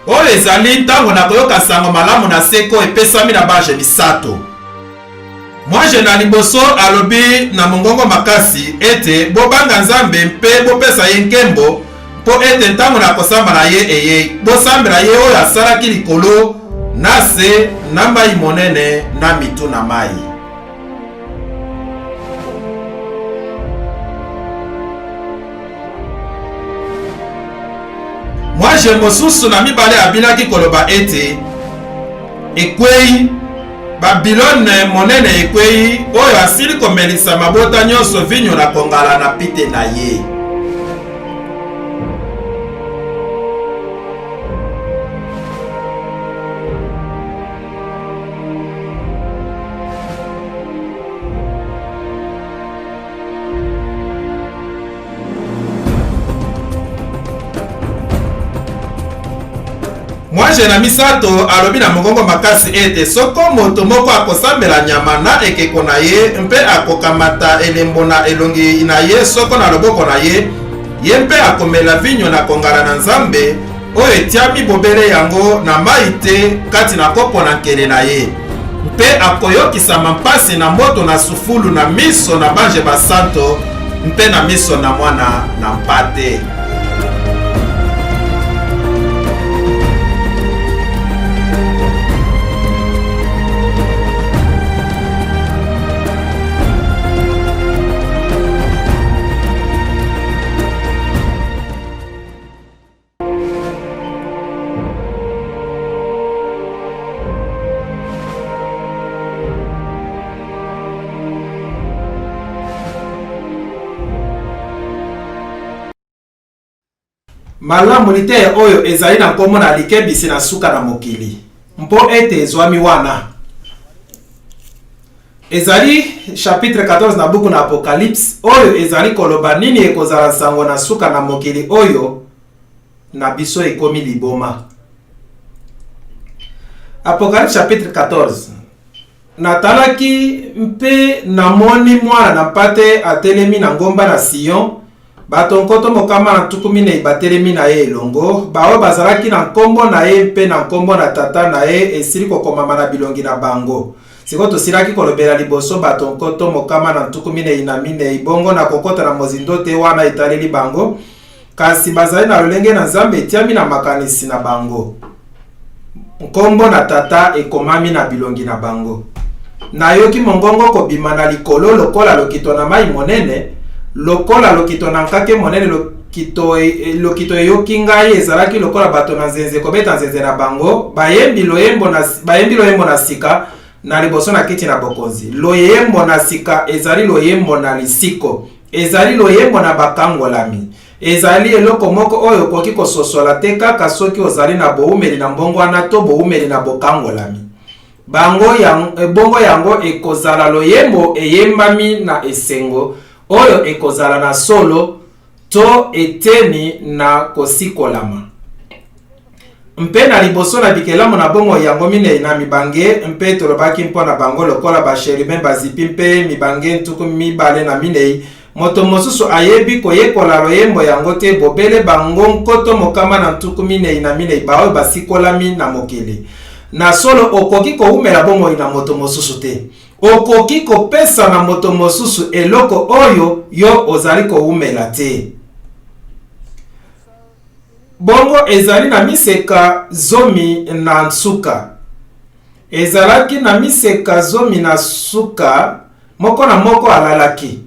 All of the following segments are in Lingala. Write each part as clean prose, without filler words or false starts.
oyo ezali ntango na koyoka sango malamu na seko epesami na baje misato. Mwaje na liboso alobi na mongongo makasi ete bobanga Nzambe mpe bopesa ye nkembo mpo ete ntango na kosambela ye eye bosambela ye oyo asalaki likolo na se na mai monene na mitu na mai. Mwaje mosusu na mibale abilaki koloba ete ekwei Babilone monene ekwei oyo asili komelisa mabota nyonso vinyo na kongala na pite na ye. Mwaje na misato alobi na mongongo makasi ete soko moto moko akosambela nyama na ekeko na ye mpe akokamata elembo na elongi na ye soko na loboko na ye, ye mpe akomela vinyo na kongala na Nzambe oyo etiami bobele yango na mai te kati na kopo na nkele na ye, mpe akoyokisama mpasi na moto na sufulu na miso na banje basanto mpe na miso na mwana na mpate. Malamu lite oyo ezali na nkombo na likebisi na suka na mokili mpo ete ezwami wana. Ezali chapitre 14 na buku na Apocalypse oyo ezali koloba nini ekozala sango na suka na mokili oyo na biso ekomi liboma. Apocalypse chapitre 14. Natalaki mpe namoni mwana na mpate atelemi na ngomba na Sion. Bato nkoto mokama na tukumine batelemi na ye elongo, bao bazalaki na nkombo na ye mpe na nkombo na tata na ye esili kokomama na bilongi na bango. Siko tosilaki kolobela liboso bato nkoto mokama na tukumine inamine ibongo na kokota na mozindo te wana etaleli bango, kasi bazali na lolenge na Nzambe etiami na makanisi na bango. Nkombo na tata ekomami na bilongi na bango. Na yoki mongongo kobima na likolo lokola lokito na mai monene, lokola lokito na nkake monene lokito eyoki ngai ezalaki lokola bato na nzenze kobeta nzenze na bango, bayembi loyembo na sika na liboso na kiti na bokonzi. Loyembo na sika ezali loyembo na lisiko, ezali loyembo na bakangolami, ezali eloko moko oyo koki kososola te kaka soki ozali na boumeli na mbongwana to boumeli na bokangolami. Bongo yango ekozala loyembo eyembami na esengo oyo ekozala na solo to eteni na kosikolama. Mpe na liboso na bikelamu na bongo yango minei na mibange mpe tolobaki mpo na bango lokola basheribe bazipi mpe mibange ntuku mibale na minei. Moto mosusu ayebi koyekola loyembo yango te bobele bango nkoto mokama na ntuku minei na minei baoyo basikolami na mokili. Na solo okoki koumela bongo ina moto mosusu te. Okoki kopesa na moto mosusu eloko oyo yo ozali koumela te. Bongo ezali na miseka zomi na nsuka. Ezalaki na miseka zomi na suka moko na moko alalaki.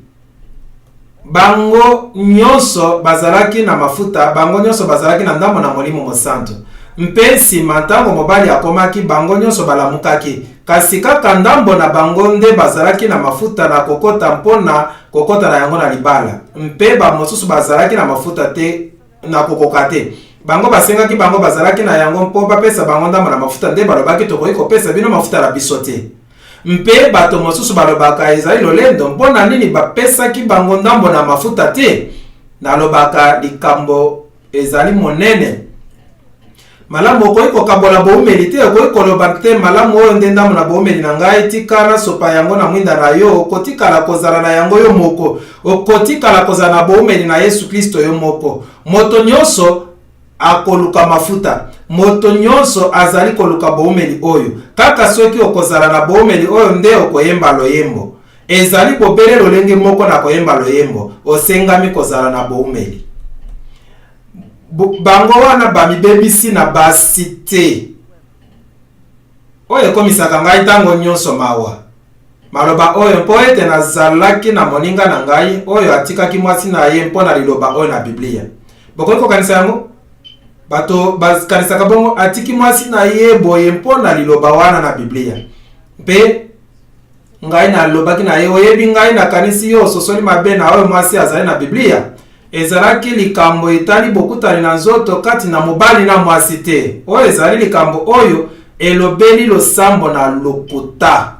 Bango nyonso bazalaki na mafuta, bango nyonso bazalaki na ndambo na molimo mosanto. Mpe nsima ntango mobali akomaki bango nyonso balamukaki, kasi kaka ndambo na bango nde bazalaki na mafuta na kokota mpona kokota na yango na libala. Mpe bamosusu bazalaki na mafuta te na kokoka te. Bango basengaki bango bazalaki na yango mpo bapesa bango ndambo na mafuta nde balobaki tokoki kopesa bino mafuta na biso te. Mpe bato mosusu balobaka ezali lolendo mpona nini bapesaki bango ndambo na mafuta te. Nalobaka likambo ezali monene. Malamu okoki kokabola boumeli te, okoki koloba te malamu oyo nde ndambo na boumeli na ngai tikala sopa yango na mwinda na yo, okotikala kozala na yango yo moko, okotikala kozala na boumeli na Yesu Kristo yo moko. Moto nyonso akoluka mafuta. Moto nyonso azali koluka boumeli oyo. Kaka soki okozala na boumeli oyo nde okoyemba loyembo. Ezali bobele lolenge moko na koyemba loyembo. Osengami kozala na boumeli. Bango wana bamibebisi na basi te. Oyo ekomisaka ngai ntango nyonso mawa. Maloba oyo mpo ete nazalaki na moninga na ngai oyo atikaki mwasi na ye mpo na liloba oyo na Biblia. Bokoki kokanisa yango? Bato bakanisaka bongo atiki mwasi na ye boye mpo na liloba wana na Biblia. Mpe ngai na lobaki na ye oyebi ngai na kanisi yo sosoli mabe na oyo mwasi azali na Biblia. Ezalaki likambo etali bokutani na nzoto kati na mobali na mwasi te. Oyo ezali likambo oyo elobeli losambo na lokuta.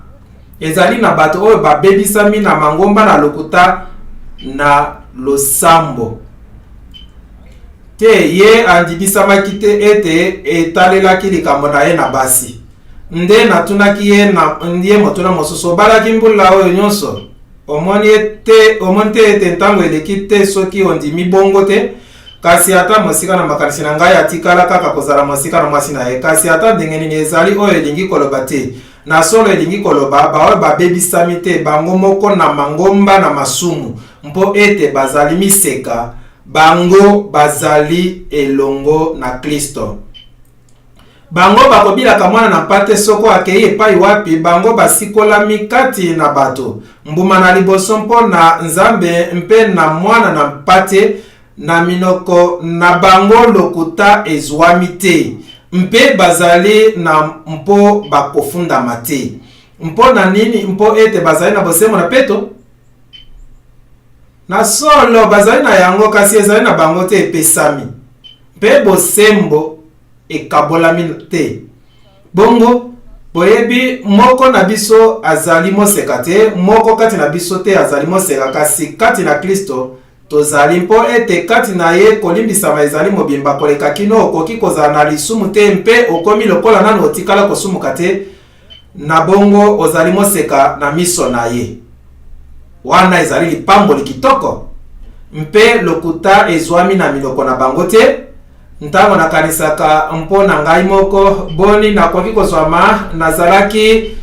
Ezali na bato oyo babebisami na mangomba na lokuta na losambo. Te ye andibisamaki te ete etalelaki likambo na ye na basi. Nde natunaki ye na ndiye motuna mosusu balaki mbula oyo nyonso. Omoni te ete ntango eleki te soki ondimi bongo te. Kasi ata mosika na makanisi na ngai atikala kaka kozala mosika na mwasi na ye. Kasi ata ndenge nini ezali oyo elingi koloba te. Na solo elingi koloba baoyo babebisami te bango moko na mangomba na masumu. Mpo ete bazali miseka. Bango bazali elongo na Kristo. Bango bakobilaka mwana na mpate soko akei epai wapi. Bango basikola mikati na bato. Mbuma na liboso mpo na Nzambe mpe na mwana na mpate. Na minoko na bango lokuta ezwami te. Mpe bazali na mpo bakofunda mate. Mpo na nini mpo ete bazali na bosemo na peto? Na solo bazali na yango kasi ezali na bango te epesami. Mpe bosembo ekabolami te. Bongo boyebi moko na biso azali moseka te. Moko kati na biso te azali moseka kasi kati na Kristo tozali mpo ete kati na ye kolimbisama ezali mobimba koleka kino okoki kozala na lisumu te mpe okomi lokola nanu otikala kosumuka te. Na bongo ozali moseka na miso na ye. Wana ezali lipambo likitoko. Mpe lokuta ezwami na minoko na bango te. Ntango nakanisaka mpo na ngai moko boni nakoki kozwama nazalaki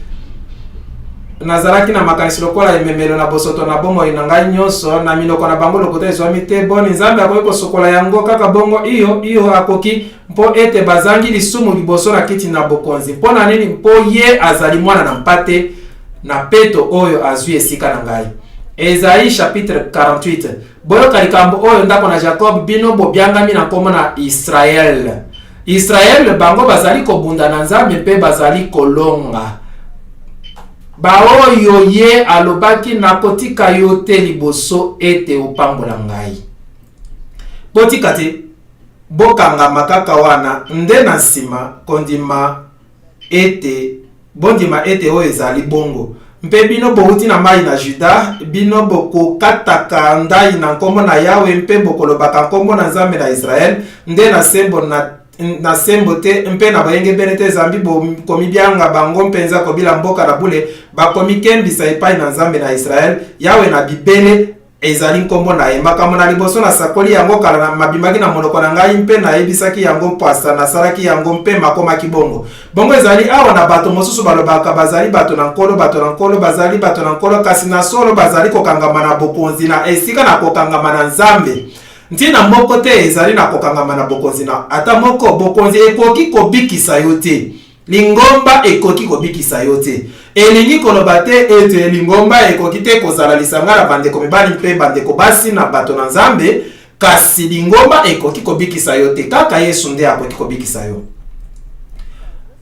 na makanisi lokola ememelo na bosoto na bomoi na ngai nyonso na minoko na bango lokuta ezwami te. Boni Nzambe akoki kosokola yango kaka bongo iyo akoki mpo ete bazangi lisumu liboso na kiti na bokonzi. Mpo na nini? Mpo ye azali mwana na mpate na peto oyo azwi esika na ngai. Esaïe chapitre 48. Boyoka likambo oyo ndako na Jacob bino bobyangami na kombo na Israel. Israel bango bazali kobunda na Nzambe mpe bazali kolonga. Baoyo ye alobaki nakotika yo te liboso ete opambola ngai. Botika te bokanga makaka wana nde na nsima bondima ete oyo ezali bongo. Mpe bino bouti na mai na Juda, bino bokokataka ndai na nkombo na Yawe mpe bokolobaka nkombo na Nzambe na Israel, nde na sembo te mpe na bayenge bene te zambi bokomi byanga bango mpenza kobila mboka na bule bakomi kembisa epai na Nzambe na Israel. Yawe na bibele ezali nkombo na ye. Makambo na liboso na sakoli yango kala na mabimaki na monoko na ngai mpe na yebisaki yango mpasa na salaki yango mpe makomaki bongo. Bongo ezali awa na bato mosusu balobaka bazali bato na nkolo bazali bato na nkolo kasi na solo bazali kokangama na bokonzi na esika na kokangama na Nzambe. Ntina moko te ezali na kokangama na bokonzi na ata moko bokonzi ekoki kobikisa yo te. Lingomba ekoki kobikisa yo te. Elingi koloba te ete lingomba ekoki te kozala lisanga na bandeko mibali mpe bandeko basi na bato na Nzambe, kasi lingomba ekoki kobikisa yo te. Kaka Yesu nde akoki kobikisa yo.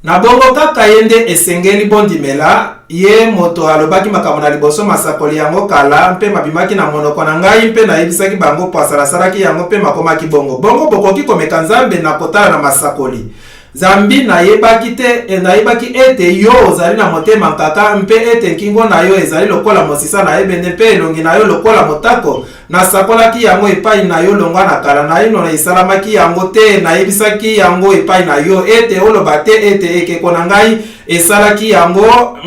Na bongo kaka yende esengeli bondimela ye moto alobaki makambo na liboso masakoli yango kala mpe mabimaki na monoko na ngai mpe na yebisaki bango pasala salaki yango mpe makomaki bongo. Bongo bokoki komeka Nzambe na kotala na masakoli. Zambi nayebaki ete yo ozali na motema nkaka mpe ete nkingo na yo ezali lokola mosisa na ebende mpe elongi na yo lokola motako. Nasakolaki yango epai na yo longwa na kala na ino na esalamaki yango te nayebisaki yango epai na yo ete oloba te ete ekeko na ngai esalaki yango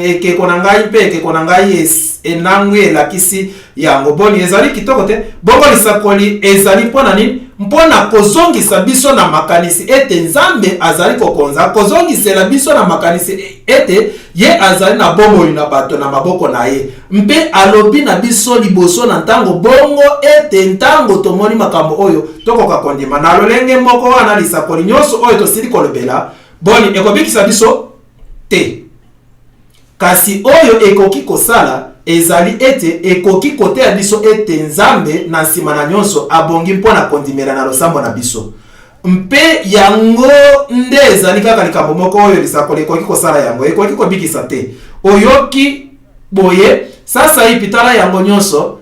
ekeko na ngai mpe ekeko na ngai enangu elakisi yango. Boni ezali kitoko te. Bongo lisakoli ezali mpona nini? mpona kozongisa biso na makanisi ete Nzambe azali kokonza, kozongisela biso na makanisi ete ye azali na bomoi na bato na maboko na ye, mpe alobi na biso liboso na ntango bongo ete ntango tomoni makambo oyo tokoka kondima na lolenge moko wana lisakoli nyonso oyo tosili kolobela boni ekobikisa biso te. Kasi oyo ekoki kosala ezali ete ekoki kotea biso ete Nzambe na nsima na nyonso abongi mpona kondimela na losambo na biso, mpe yango nde ezali kaka likambo moko oyo lisakoli ekoki kosala yango, ekoki kobikisa te. Oyoki boye sasa ipitala yango nyonso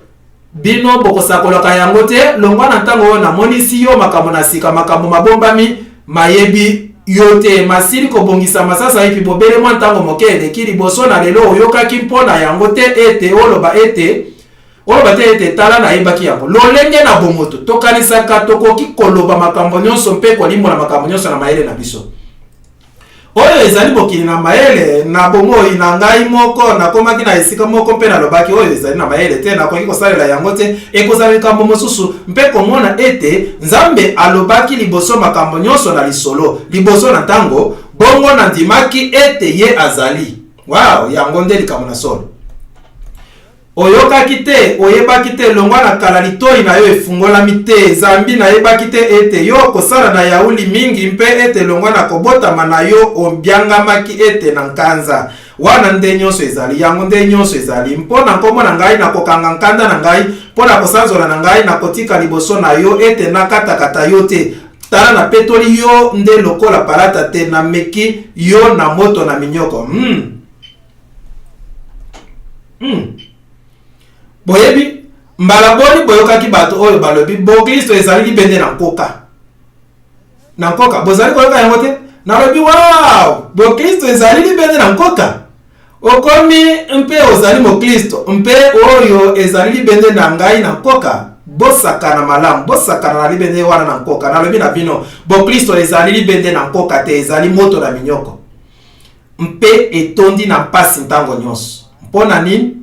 bino bokosakolaka yango te longwa na ntango oyo namonisi yo makambo na sika, makambo mabombami mayebi yote masili kobongisa masasa ipi bobele mwa ntango moke eleki liboso na lelo oyokaki mpona yango te ete oloba te ete tala na yebaki yango lolenge na bomoto tokanisaka tokoki koloba makambo nyonso mpe kolimbola makambo nyonso na mayele na biso oyo ezali bokili na mayele na bomoi na ngai moko nakomaki na esika moko mpe nalobaki oyo ezali na mayele te nakoki kosalela yango te ekozala likambo mosusu mpe komona ete Nzambe alobaki liboso makambo nyonso na lisolo liboso na ntango bongo na ndimaki ete ye azali. Wow, yango nde likambo na solo oyokaki te oyebaki te longwa na kala litoi na yo efungolami te Zambi na yebaki te ete yo kosala na yauli mingi mpe ete longwa na kobotama na yo ombiangamaki ete na nkanza wana nde nyonso ezali yango nde nyonso ezali mpona nkombo na ngai na kokanga nkanda na ngai mpona kosanzola na ngai na kotika liboso na yo ete nakatakata yo te tala na petoli yo nde lokola palata te na meki yo na moto na minyoko. Boyebi mbala boni boyokaki bato oyo balobi bo Kristo ezali libende na nkoka bozali koyoka yango te nalobi wow bo Kristo ezali libende na nkoka okomi mpe ozali mo Kristo mpe oyo ezali libende na ngai na nkoka bosakana malamu bosakana na libende wana na nkoka nalobi na bino bo Kristo ezali libende na nkoka te ezali moto na minyoko mpe etondi na mpasi ntango nyonso mpona nini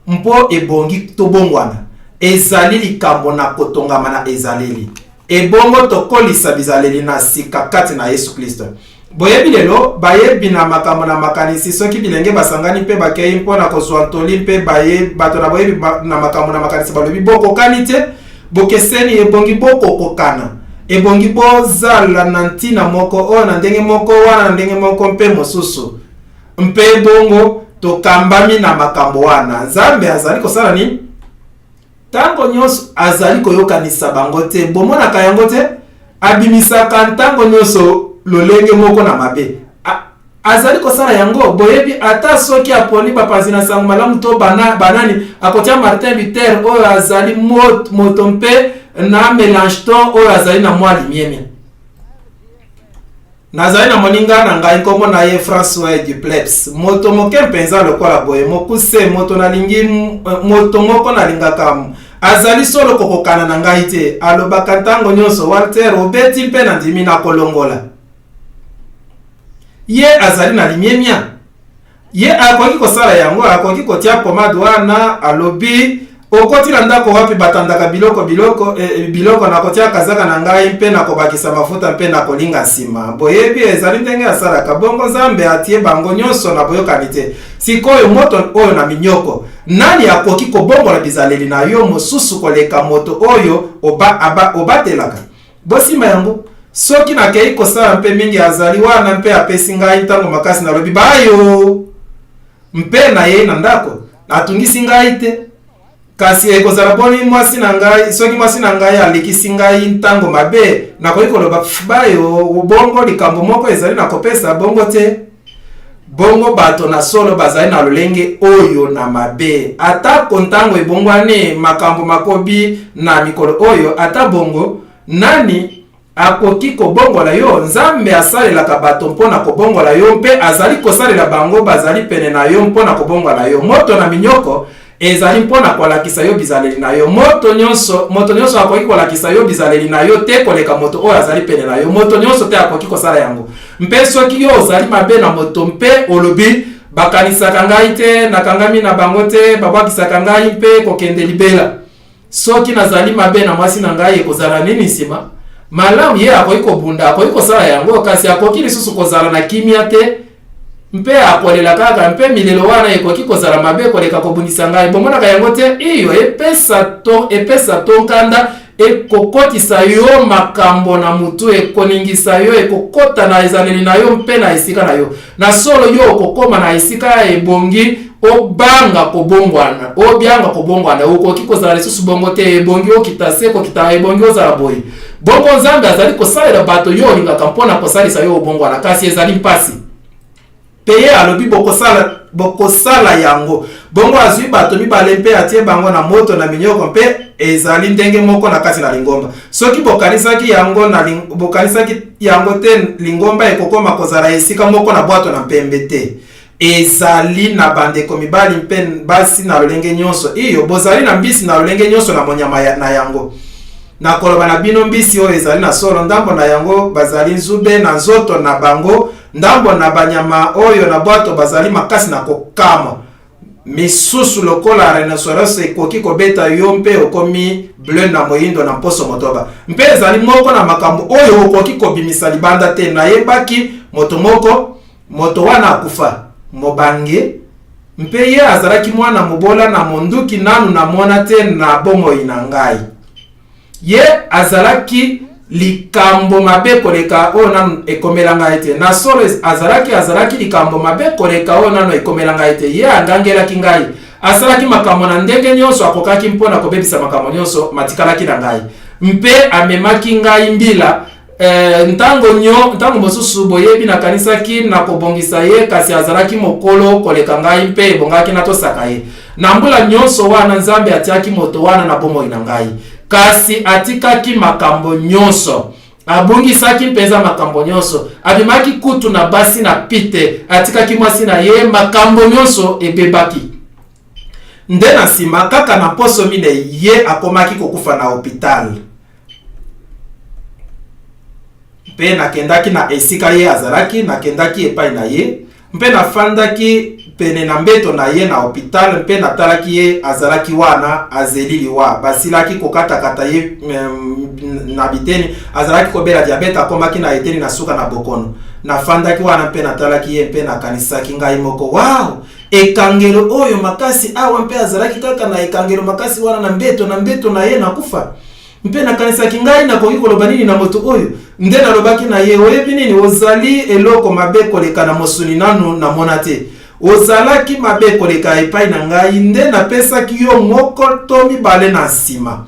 mpo ebongi tobongwana ezali likambo na kotongama na ezaleli ebongo tokolisa bizaleli na sika kati na Yesu Kristo. Boyebi lelo bayebi na makambo na makanisi soki bilenge basangani mpe bakei mpo na kozwa ntoli mpe baye bato na boyebi na makambo na makanisi balobi bokokani te bokeseni ebongi bokokokana ebongi bozala na ntina moko oyo na ndenge moko wana na ndenge moko mpe mosusu mpe bongo tokambami na makambo wana Nzambe azali kosala nini tango nyonso azali koyokanisa bango te bomonaka yango te abimisaka ntango nyonso lolenge moko na mabe azali kosala yango boyebi ata soki aponi bapanzi na sango malamu to banani akotia Martin Luther oyo azali moto mpe na Mélenchon oyo azali na mwa limieme nazali na moninga na ngai nkombo na ye François Duplessis moto moke mpenza lokola boye mokuse moto nalingi moto moko nalingaka azali solo kokokana na ngai te alobaka ntango nyonso Walter obeti mpe na ndimi na kolongola ye azali na limiemia ye akoki kosala yango akoki kotia pomade wana alobi okotila ndako wapi batandaka biloko na kotia kazaka na ngai mpe na kobakisa mafuta mpe na kolinga nsima boyebi ezali ndenge asalaka bongo Nzambe atie bango nyonso na boyokani te sikoyo moto oyo na minyoko nani akoki kobongola bizaleli na yo mosusu koleka moto oyo obatelaka bosima yango soki nakei kosala mpe mingi azali wana mpe apesi ngai ntango makasi nalobi bayo mpe na ye na ndako atungisi ngai te kasi ekozala boni mwasi na ngai soki mwasi na ngai alekisi ngai ntango mabe nakoki koloba bayo bongo likambo moko ezali na kopesa bongo te bongo bato na solo bazali na lolenge oyo na mabe ata kontango ebongwane makambo makobi na mikolo oyo ata bongo nani akoki kobongola yo Nzambe asalelaka bato mpona kobongola yo mpe azali kosalela bango bazali pene na yo mpona kobongola yo moto na minyoko ezali mpona kolakisa yo bizaleli na yo moto nyonso akoki kolakisa yo bizaleli na yo te koleka moto oyo azali pene na yo moto nyonso te akoki kosala yango mpe soki yo ozali mabe na moto mpe olobi bakanisaka ngai te nakangami na bango te babwakisaka ngai mpe kokende libela soki nazali mabe na mwasi na ngai ekozala nini sima malamu ye akoki kobunda akoki kosala yango kasi akoki lisusu kozala na kimia te mpe akolela kaka mpe milelo wana ekoki kozala mabe koleka kobundisa ngai bomonaka yango te iyo epesa to nkanda ekokotisa yo makambo na mutu ekoningisa yo ekokota na ezaleli na yo mpe na esika na yo na solo yo okokoma na esika ebongi obanga kobongwana okoki kozala lisusu bongo te ebongi okita se kokita ebongi ozala boyi bongo nzambe azali kosalela bato yo olingaka mpona kosalisa yo obongwana kasi ezali mpasi peye alobi bokosala yango bongo azwi bato mibale mpe atie bango na moto na minyoko mpe ezali ndenge moko na kati na lingomba soki bokanisaki yango te lingomba ekokoma kozala esika moko na bwato na mpembe te ezali na bandeko mibali mpe basi na lolenge nyonso iyo bozali na mbisi na lolenge nyonso na monyama na yango na koloba na bino mbisi oyo ezali na solo ndambo na yango bazali nzube na nzoto na bango ndambo na banyama oyo na bwato bazali makasi na kokama misusu lokola rhinoceros ekoki kobeta yo mpe okomi bleu na moyindo na mposo motoba mpe ezali moko na makambo oyo okoki kobimisa libanda te nayebaki moto wana akufa mobange mpe ye azalaki mwana mobola na monduki nanu namona te na bomoi na ngai ye azalaki likambo mabe koleka oyo nanu ekomela ngai te na solo azalaki likambo mabe koleka oyo nanu ekomela ngai te ye angangelaki ngai asalaki makambo na ndenge nyonso akokaki mpona kobebisa makambo nyonso matikalaki na ngai mpe amemaki ngai mbila ntango mosusu boyebi nakanisaki na kobongisa ye kasi azalaki mokolo koleka ngai mpe ebongaki natosaka ye na mbula nyonso wana nzambe atiaki moto wana na bomoi na ngai kasi atikaki makambo nyonso abungisaki mpenza makambo nyonso abimaki kutu na basi na pite atikaki mwasi na ye makambo nyonso ebebaki nde na nsima kaka na poso mine ye akomaki kokufa na hopital mpe nakendaki na esika ye azalaki nakendaki epai na ye mpe nafandaki pene na mbeto na ye na hopital mpe natalaki ye azalaki wana azelili wa basilaki kokatakata ye na biteni azalaki kobela diabete akomaki na eteni na suka na bokono nafandaki wana mpe natalaki ye mpe nakanisaki ngai moko wow ekangelo oyo makasi awa mpe azalaki kaka na ekangelo makasi wana na mbeto na ye nakufa mpe nakanisaki ngai nakoki koloba nini na moto oyo nde nalobaki na ye oyebi nini ozali eloko mabe koleka na mosuni nanu namona te ozalaki mabe koleka epai na ngai nde napesaki yo moko to mibale na nsima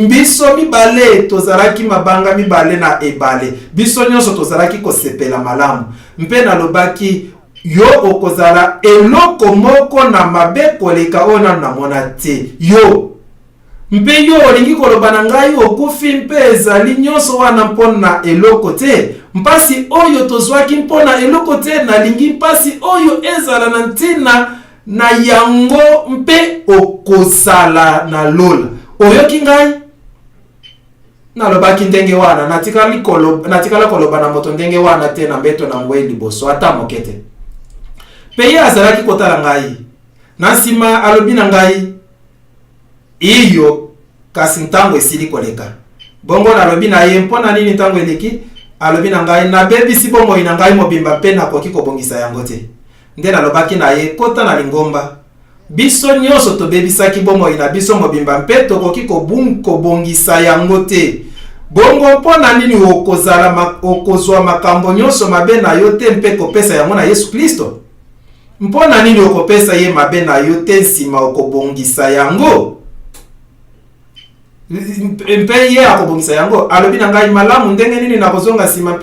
biso mibale tozalaki mabanga mibale na ebale biso nyonso tozalaki kosepela malamu mpe nalobaki yo okozala eloko moko na mabe koleka oyo nanu namona te yo mpe yo olingi koloba na ngai okufi mpe ezali nyonso wana mpona eloko te mpasi oyo tozwaki mpona eloko te nalingi mpasi oyo ezala na ntina na yango mpe okozala na lola oyoki ngai nalobaki ndenge wana natikala koloba na moto ndenge wana te na mbeto na ngwe liboso ata moke te mpe ye azalaki kotala ngai na nsima alobi na ngai iyo kasi ntango esili koleka bongo nalobi na ye mpona nini ntango eleki alobi na ngai nabebisi bomoi na ngai mobimba mpe nakoki kobongisa yango te nde nalobaki na ye kota na lingomba biso nyonso tobebisaki bomoi na biso mobimba mpe tokoki kobongisa yango te bongo mpona nini okozwa makambo nyonso mabe na yo te mpe kopesa yango na Yesu Kristo mpona nini okopesa ye mabe na yo te nsima okobongisa yango mpe ye akobongisa yango alobi na ngai malamu ndenge nini nakozonga nsima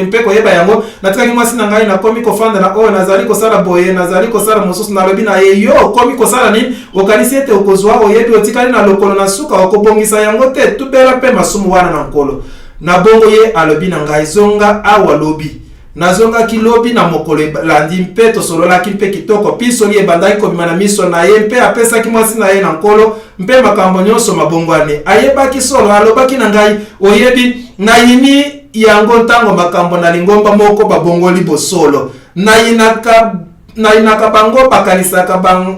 mpe koyeba yango natikaki mwasi na ngai nakomi kofanda na oyo nazali kosala boye nazali kosala mosusu nalobi na ye yo okomi kosala nini okanisi ete okozwa oyebi otikali na lokolo na suka okobongisa yango te tubela mpe masumu wana na nkolo na bongo ye alobi na ngai zonga awa lobi nazongaki lobi na mokolo landi mpe tosololaki mpe kitoko pisoli ebandaki kobima na miso na ye mpe apesaki mwasi na ye na nkolo mpe makambo nyonso mabongwane ayebaki solo alobaki na ngai oyebi nayini yango ntango makambo na lingomba moko babongoli bosolo nayinaka bango bakanisaka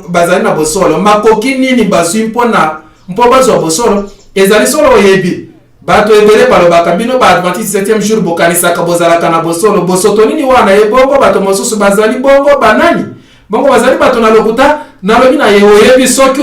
bazali na bosolo makoki nini bazwi mpona mpo bazwa bosolo ezali solo oyebi bato ebele balobaka bino ba Adventiste 7e jour bokanisaka bozalaka na bosolo bosoto nini wana ye bongo bato mosusu bazali bongo banani bongo bazali bato na lokuta na lobi na ye oyebi soki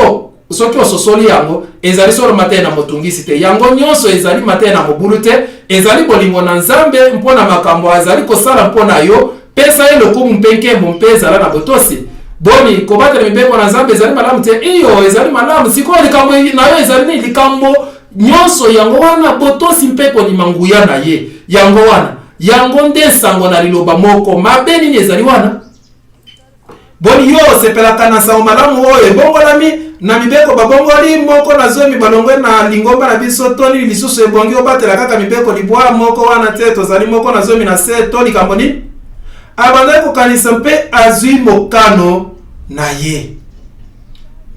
ososoli yango ezali solo matena motungisi te yango nyonso ezali matena mobulu te ezali bolingo na Nzambe mpona makambo azali kosala mpona yo pesa ye lokumu mpe nkembo mpe ezala na botosi boni kobatela mibeko na Nzambe ezali malamu te iyo ezali malamu sikoyo likambo na yo ezali ni likambo nyonso yango wana botosi mpe kondima nguya na ye yango wana yango nde sango na liloba moko mabe nini ezali wana boni yo sepelaka na sango malamu oyo ebongolami na mibeko babongoli moko na zomi balongwe na lingomba na biso toni lisusu ebongi obatela kaka mibeko libwa moko wana te tozali moko na zomi na se to likambo nini abandaki kokanisa mpe azwi mokano na ye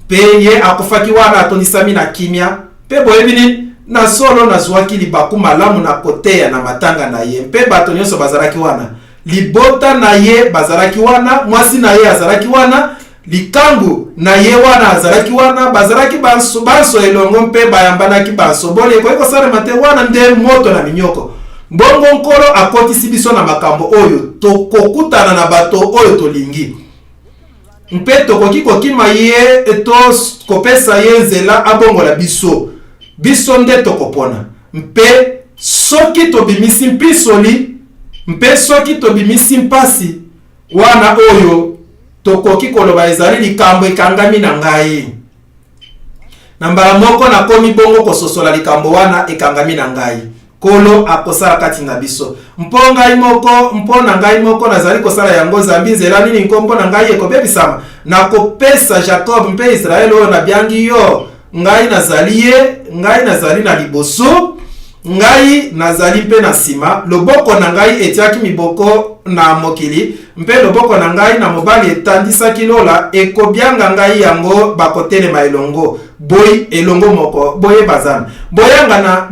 mpe ye akufaki wana atondisami na kimia mpe boyebi nini na solo nazwaki libaku malamu na koteya na matanga na ye mpe bato nyonso bazalaki wana libota na ye bazalaki wana mwasi na ye azalaki wana likambu na ye wana azalaki wana bazalaki banso elongo mpe bayambanaki banso boli ekoki kosalema te wana nde moto na minyoko mbongo nkolo akotisi biso na makambo oyo tokokutana na bato oyo tolingi mpe tokoki kokima ye to kopesa ye nzela abongola biso nde tokopona mpe soki tobimisi mpisoli mpe soki tobimisi mpasi wana oyo tokoki koloba ezali likambo ekangami na ngai na mbala moko nakomi bongo kososola likambo wana ekangami na ngai kolo akosala kati na biso mpo na ngai moko nazali kosala yango Nzambe nzela nini nkombo na ngai ekobebisama nakopesa Jacob mpe Israel oyo nabiangi yo ngai nazali na liboso ngai nazali mpe na sima loboko na ngai etiaki miboko na mokili mpe loboko na ngai na mobali etandisaki lola ekobianga ngai yango bakotelema elongo boy elongo moko boye bazana boyangana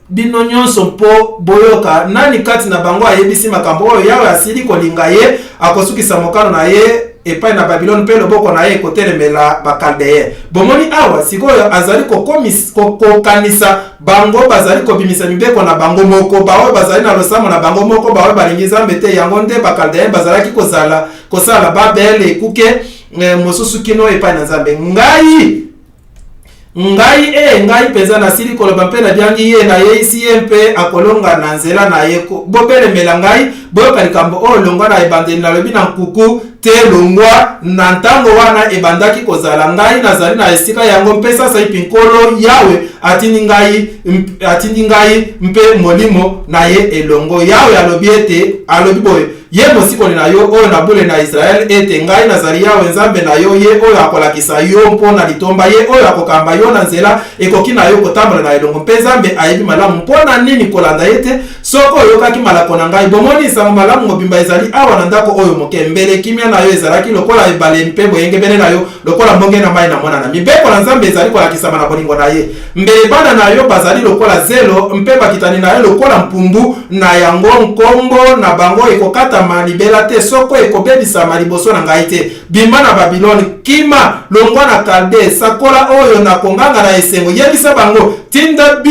bino nyonso mpo boyoka nani kati na bango ayebisi makambo oyo yawe asili kolinga ye akosukisa mokano na ye epai na Babylone mpe loboko na ye ekotelemela bakaldeye bomoni awa sikoyo azali kokanisa bango bazali kobimisa mibeko na bango moko baoyo bazali na losamo na bango moko baoyo balingi Nzambe te yango nde bakaldeye bazalaki kosala Babel ekuke mosusu kino epai na Nzambe ngai peza na sili koloba mpe na biangi ye na ye isi ye mpe akolonga na nzela na ye bobelemela ngai boyoka likambo oyo longwa na ebandeli na lobi na nkuku te longwa na ntango wana ebandaki kozala ngai nazali na esika yango mpe sasa ipi nkolo yawe atindi ngai mpe molimo na ye elongo yawe alobi boye ye mosikoli na yo oyo na bule na Israel ete ngai nazali yawe Nzambe na yo ye oyo akolakisa yo mpo na litomba ye oyo akokamba yo na nzela ekoki na yo kotambola na elongo mpe Nzambe ayebi malamu mpo na nini kolanda ye te soko oyokaki malako na ngai bomoni sango malamu mobimba ezali awa na ndako oyo moke mbele kimia na yo ezalaki lokola ebale mpe boyengebene na yo lokola mbonge na mai na monana mibeko na Nzambe ezali kolakisama na bolingo na ye mbele bana na yo bazali lokola zelo mpe bakitani na yo lokola mpumbu na yango nkombo na bango ekokata malibela te soko ekobebisama liboso na ngai te bimba na Babylone kima longwa na Kalde sakola oyo na konganga na esengo yebisa bango tinda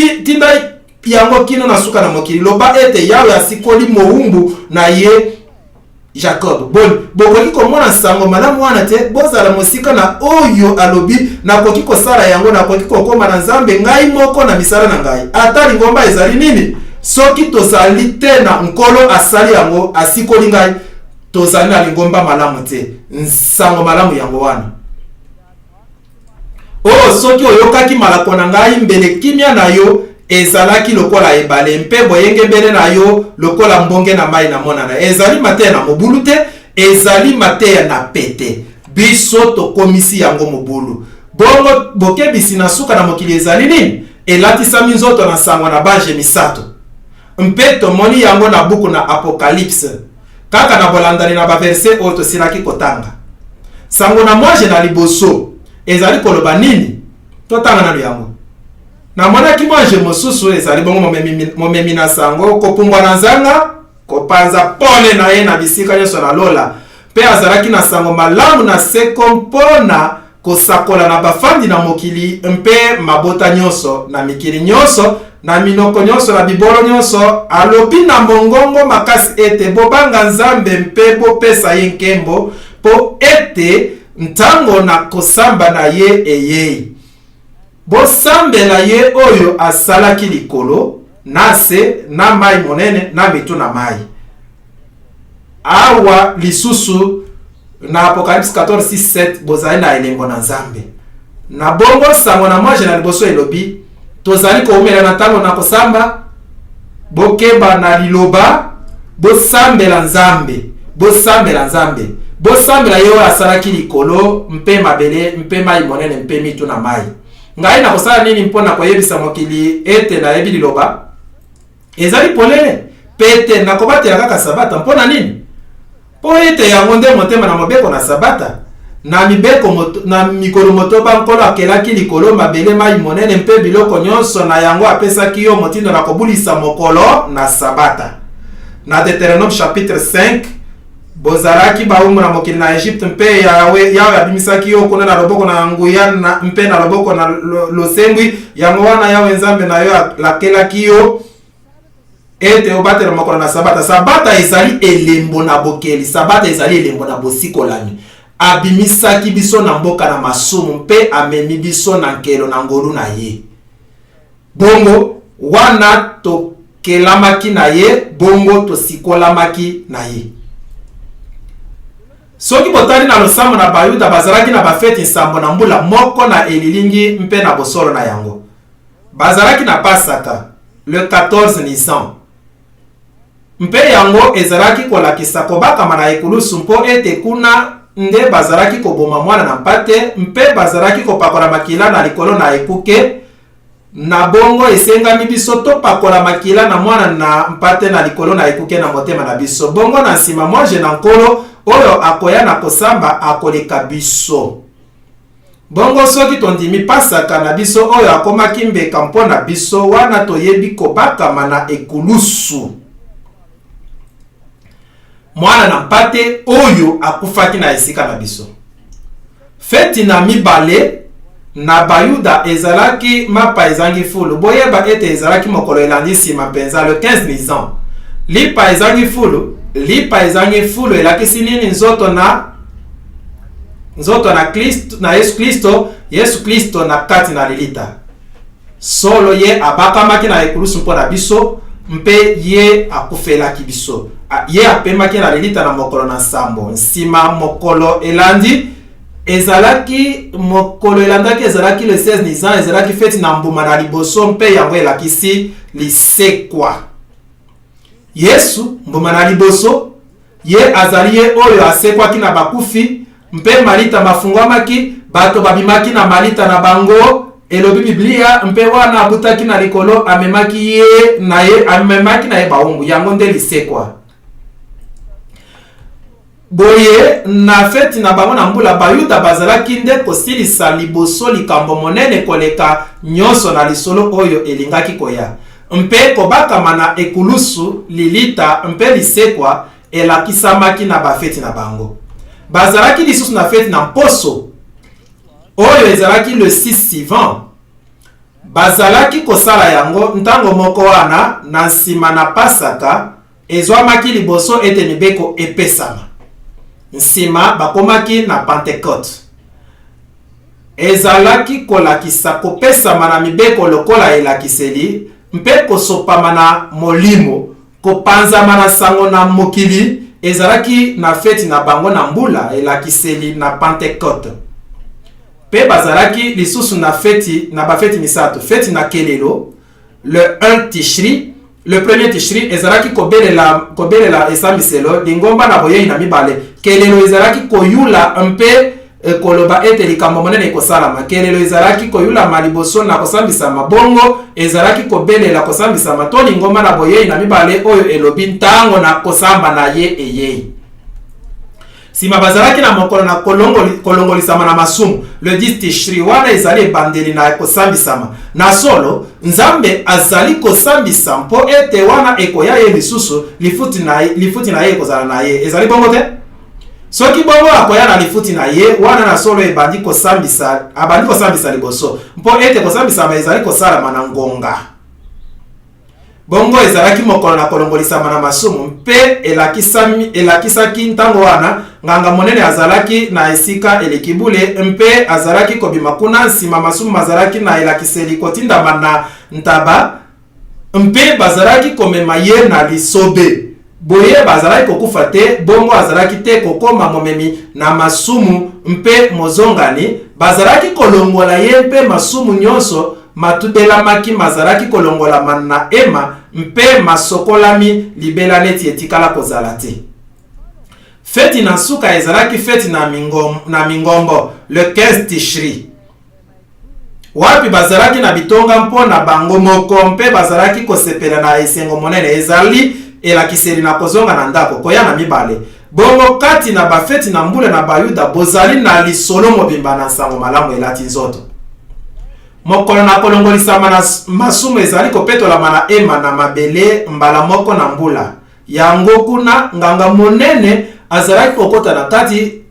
yango kino na suka na mokili loba ete yawe asikoli moumbu na ye Jacob bokoki komona sango malamu wana te bozala mosika na oyo alobi nakoki kosala yango nakoki kokoma na Nzambe ngai moko na misala na ngai ata lingomba ezali nini soki tozali te na nkolo asali yango asikoli ngai tozali na lingomba malamu te nsango malamu yango wana soki oyokaki malako na ngai mbele kimia na yo ezalaki lokola ebale mpe boyengebene na yo lokola mbonge na mai na monana ezali mateya na mobulu te ezali mateya na pete biso tokomisi yango mobulu bongo bokebisi na suka na mokili ezali nini elatisami nzoto na sango na banje misato mpe tomoni yango na buku na Apocalypse kaka na bolandani na baverse oyo tosilaki kotanga sango na mwaje na liboso ezali koloba nini totanga nano yango na monaki mwaje mosusu ezali bongo momemi na sango kopumbwa na nzanga kopanza pole na ye na bisika nyonso na lola mpe azalaki na sango malamu na seko mpona kosakola na bafandi na mokili mpe mabota nyonso na mikili nyonso na minoko nyonso na bibolo nyonso alobi na mongongo makasi ete bobanga Nzambe mpe bopesa ye nkembo po ete ntango na kosamba na ye eyei. Bosambela ye oyo asalaki likolo na se na mai monene na mitu na mai. Awa lisusu na Apocalypse 14:6-7 bozali na elembo na Nzambe. Na bongo sango na mwaje na liboso elobi tozali koumela na tango na kosamba bokeba na liloba bosambela Nzambe. Bosambela Nzambe. Bosambela ye oyo asalaki likolo mpe mabele mpe mai monene mpe mitu na mai. Ngai na kosala nini mpona koyebisa mokili ete na yebi liloba? Ezali polele pete na kobatela kaka sabata mpona nini? Po ete yango nde motema na mobeko na sabata na mibeko na mikolo motoba nkolo akelaki likolo mabele mai monene mpe biloko nyonso na yango apesaki yo motindo na kobulisa mokolo na sabata. Na Deutéronome chapitre 5 bozalaki baumu na mokili na Egypte mpe yawe abimisaki yo kuna na loboko na nguya mpe na loboko na losengwi yango wana yawe Nzambe na yo lakelaki yo ete obatela mokolo na sabata. Sabata ezali elembo na bokeli, sabata ezali elembo na bosikolami. Abimisaki biso na mboka na masumu mpe amemi biso na nkelo na ngolu na ye. Bongo wana tokelamaki na ye, bongo tosikolamaki na ye. Soki botali na losambo na Bayuda bazalaki na bafeti nsambo na mbula moko na elilingi mpe na bosolo na yango. Bazalaki na Pasaka le 14 Nisan. Mpe yango ezalaki kolakisa kobakama na ekulusu mpo ete kuna nde bazalaki koboma mwana na mpate mpe bazalaki kopakola makila na likolo na ekuke. Na bongo esengami biso topakola makila na mwana na mpate na likolo na ekuke na motema na biso. Bongo na nsima mwaje na nkolo oyo akoya na kosamba akoleka biso. Bongo soki tondimi Pasaka na biso oyo akomaki mbeka mpona biso wana toyebi kobakama na ekulusu mwana na mpate oyo akufaki na esika na biso. Feti na mibale na Bayuda ezalaki mapa ezangi fulu. Boyeba ete ezalaki mokolo elandi nsima mpenza le 15 Nisan. Lipa ezangi fulu. Lipa ezangi fulu elakisi nini? Nzoto na Kristo, na Yesu Kristo na kati na lilita. Solo ye abakamaki na ekulusu mpona biso mpe ye akufelaki biso. Ye apemaki na lilita na mokolo na sambo. Nsima mokolo elandi ezalaki mokolo elandaki ezalaki le 16 Nisan, ezalaki feti na mbuma na liboso mpe yango elakisi lisekwa. Yesu mbuma na liboso ye azali ye oyo asekwaki na bakufi mpe malita mafungwamaki bato babimaki na malita na bango. Elobi Biblia mpe wana abutaki na likolo amemaki na ye baungu yango nde lisekwa. Boye na feti na bango na mbula Bayuda bazalaki nde kosilisa liboso likambo monene koleka nyonso na lisolo oyo elingaki koya. Mpe kobakama na ekulusu lilita mpe lisekwa elakisamaki na bafeti na bango. Bazalaki lisusu na feti na mposo oyo ezalaki le 6 Sivan. Bazalaki kosala yango ntango moko wana na nsima na Pasaka ezwamaki liboso ete mibeko epesama. Nsima bakomaki na Pentecote. Ezalaki kolakisa kopesama na mibeko lokola elakiseli mpe kosopama na molimo kopanzama na sango na mokili. Ezalaki na feti na bango na mbula elakiseli na Pentecote. Pe bazalaki lisusu na feti na bafeti misato. Feti na kelelo le 1 Tishri. Le premier Tishri ezalaki kobelela esambiselo lingomba na boyei na mibale. Kelelo ezalaki koyula mpe koloba ete likambo monene kosalama. Kelelo ezalaki koyula maliboso na kosambisama. Bongo ezalaki kobelela kosambisama to lingomba na boyei na mibale oyo elobi ntango na kosamba na ye eyei. Sima bazalaki na mokolo na kolongolisama na masumu le 10 Tishri wana ezali ebandeli na kosambisama. Na solo Nzambe azali kosambisa mpo ete wana ekoya ye lisusu lifuti na ye kozala na ye. Ezali bongo te? soki bongo akoya na lifuti na ye wana na solo ebandi kosambisa liboso mpo ete kosambisama ezali kosalama na ngonga. Bongo ezalaki mokolo na kolongolisama na masumu mpe elakisaki ntango wana nganga monene azalaki na esika elekibule mpe azalaki kobima kuna nsima masumu mazalaki na elakiseli kotindama na ntaba mpe bazalaki komema ye na lisobe. Boye bazalaki kokufa te, bongo azalaki te kokoma momemi na masumu mpe mozongani, bazalaki kolongola ye mpe masumu nyonso matubelamaki mazalaki kolongola na ema mpe masokolami libela neti etikala kozala te. Feti na suka ezalaki feti na mingombo le 15 Tishri. Wapi bazalaki na bitonga mpo na bango moko mpe bazalaki kosepela na esengo monene ezali elakiseli na kozonga na ndako koya na mibale. Bongo kati na bafeti na mbula na bayuda bozali na lisolo mobimba na nsango malamu elati nzoto. Mokolo na kolongolisama na masumu ezali kopetolama na ema na mabele mbala moko na mbula. Yango kuna nganga monene azalaki kokota na kati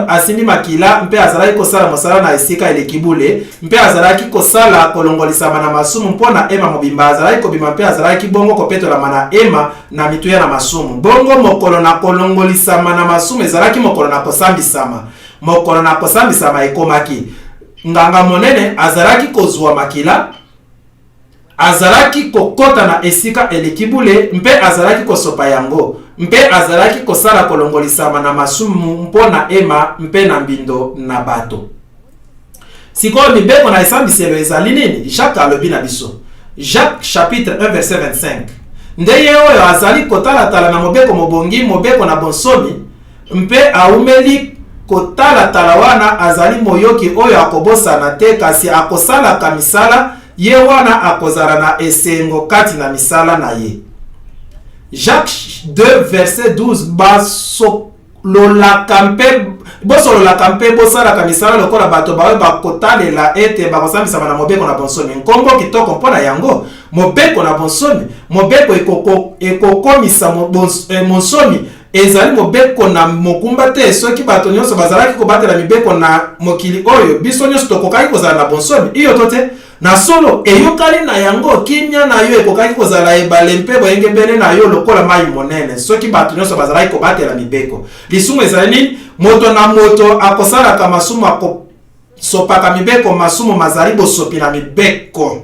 asimbi makila mpe azalaki kosala mosala na esika elekibule mpe azalaki kosala kolongolisama na masumu mpo na ema mobimba azalaki kobima mpe azalaki bongo kopetolama na ema na mituya na masumu. Bongo mokolo na kolongolisama na masumu ezalaki mokolo na kosambisama. Mokolo na kosambisama ekomaki nganga monene azalaki kozwa makila, azalaki kokota na esika elekibule mpe azalaki kosopa yango mpe azalaki kosala kolongolisama na masumu mpo na ema mpe na mbindo na bato. Sikoyo mibeko na esambiselo ezali nini? Jacques alobi na biso. Jacques chapitre 1 verset 25. Ndeye oyo azali kotala-tala na mobeko mobongi, mobeko na bonsomi, mpe aumeli kotala-tala wana azali moyoki oyo akobosana te kasi akosalaka misala ye wana akozala na esengo kati na misala na ye. Jacques 2 verset 12 bosololaka mpe bosalaka misala lokola bato baoyo bakotalela ete bakosambisama na mobeko na bonsomi. Nkombo kitoko mpona yango mobeko na bonsomi. Mobeko ekokomisa monsomi ezali mobeko na mokumba te. Soki bato nyonso bazalaki kobatela mibeko na mokili oyo biso nyonso tokokaki kozala na bonsomi iyo to te. Na solo eyokali na yango kimia na yo ekokaki kozala ebale mpe boyengebene na yo lokola mai monene soki bato nyonso bazalaki kobatela mibeko. Lisumu ezali nini? Moto na moto akosalaka masumu akosopaka mibeko masumu mazali bosopi na mibeko.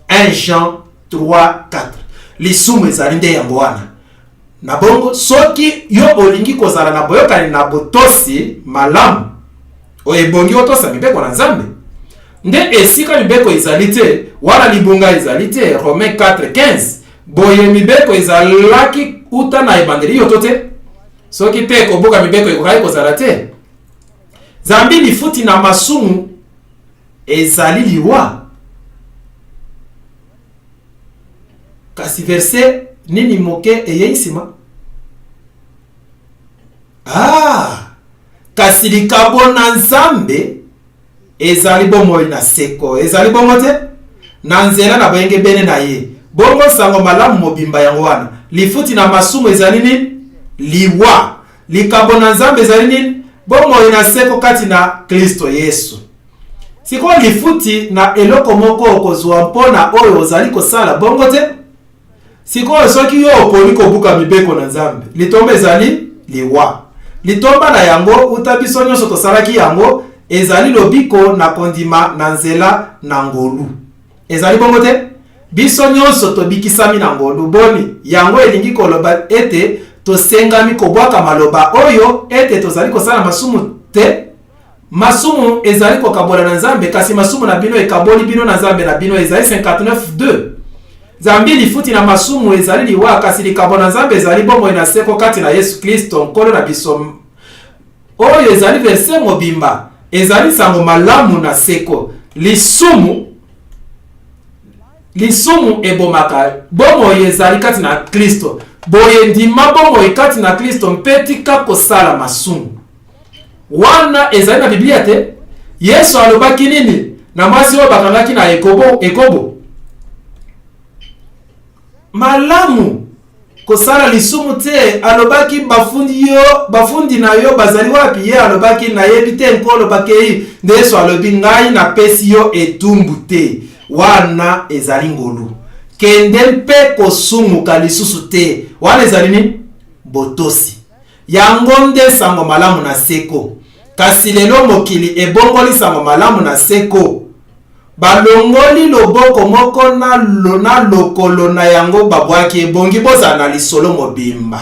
1 Jean 3:4. Lisumu ezali nde yango wana. Na bongo soki yo olingi kozala na boyokani na botosi malamu oyebongi otosa mibeko na Nzambe. Nde esika mibeko ezali te wana libunga ezali te. Romains 4:15. Boye mibeko ezalaki uta na ebandeli yo to te. Soki te koboka mibeko ekokai kozala te. Zambi lifuti na masumu ezali liwa. Kasi verse nini moke eyeisima? Kasi likabo na Nzambe ezali bomo na seko. Ezali bongo te na nzela na boyenge bene na ye. Bongo sango malamu mobimba yango wana. Lifuti na masumu ezali nini? Liwa. Likabo na Nzambe ezali nini? Bomo na seko kati na Kristo Yesu. Siko lifuti na eloko moko okozwa mpona oyo ozali kosala bongo te. Siko soki yo oponi kobuka mibeko na Nzambe. Litomba ezali liwa. Litomba na yango utabiso nyonso tosalaki yango ezali lobiko na kondima na nzela na ngolu. Ezali bongo te? Biso nyonso tobikisami na ngolu boni. Yango elingi koloba ete tosengami kobwaka maloba oyo ete tozali kosala masumu te. Masumu ezali kokabola na Nzambe kasi masumu na bino ekaboli bino na Nzambe na bino ezali 59:2. Zambi lifuti na masumu ezali liwa kasi likabo na Nzambe ezali bongo na seko kati na Yesu Kristo nkolo na biso. Oyo ezali verse mobimba. Ezali sango malamu na seko. Lisumu ebomaka. Bongo ezali kati na Kristo. Boye ndima bongo kati na Kristo mpetika kosala masumu. Wana ezali na Biblia te. Yesu alobaki nini? Na mwasi oyo bakangaki na ekobo. Malamu kosala lisumu te. Alobaki bafundi na yo bazali wapi? Ye alobaki nayebi te nkolo bakei. Nde Yesu alobi ngai napesi yo etumbu te. Wana ezali ngolu. Kende mpe kosumuka lisusu te. Wana ezali nini? Botosi. Yango nde sango malamu na seko. Kasi lelo mokili ebongoli sango malamu na seko. Balongoli loboko moko na lokolo na yango babwaki ebongi bozala na lisolo mobimba.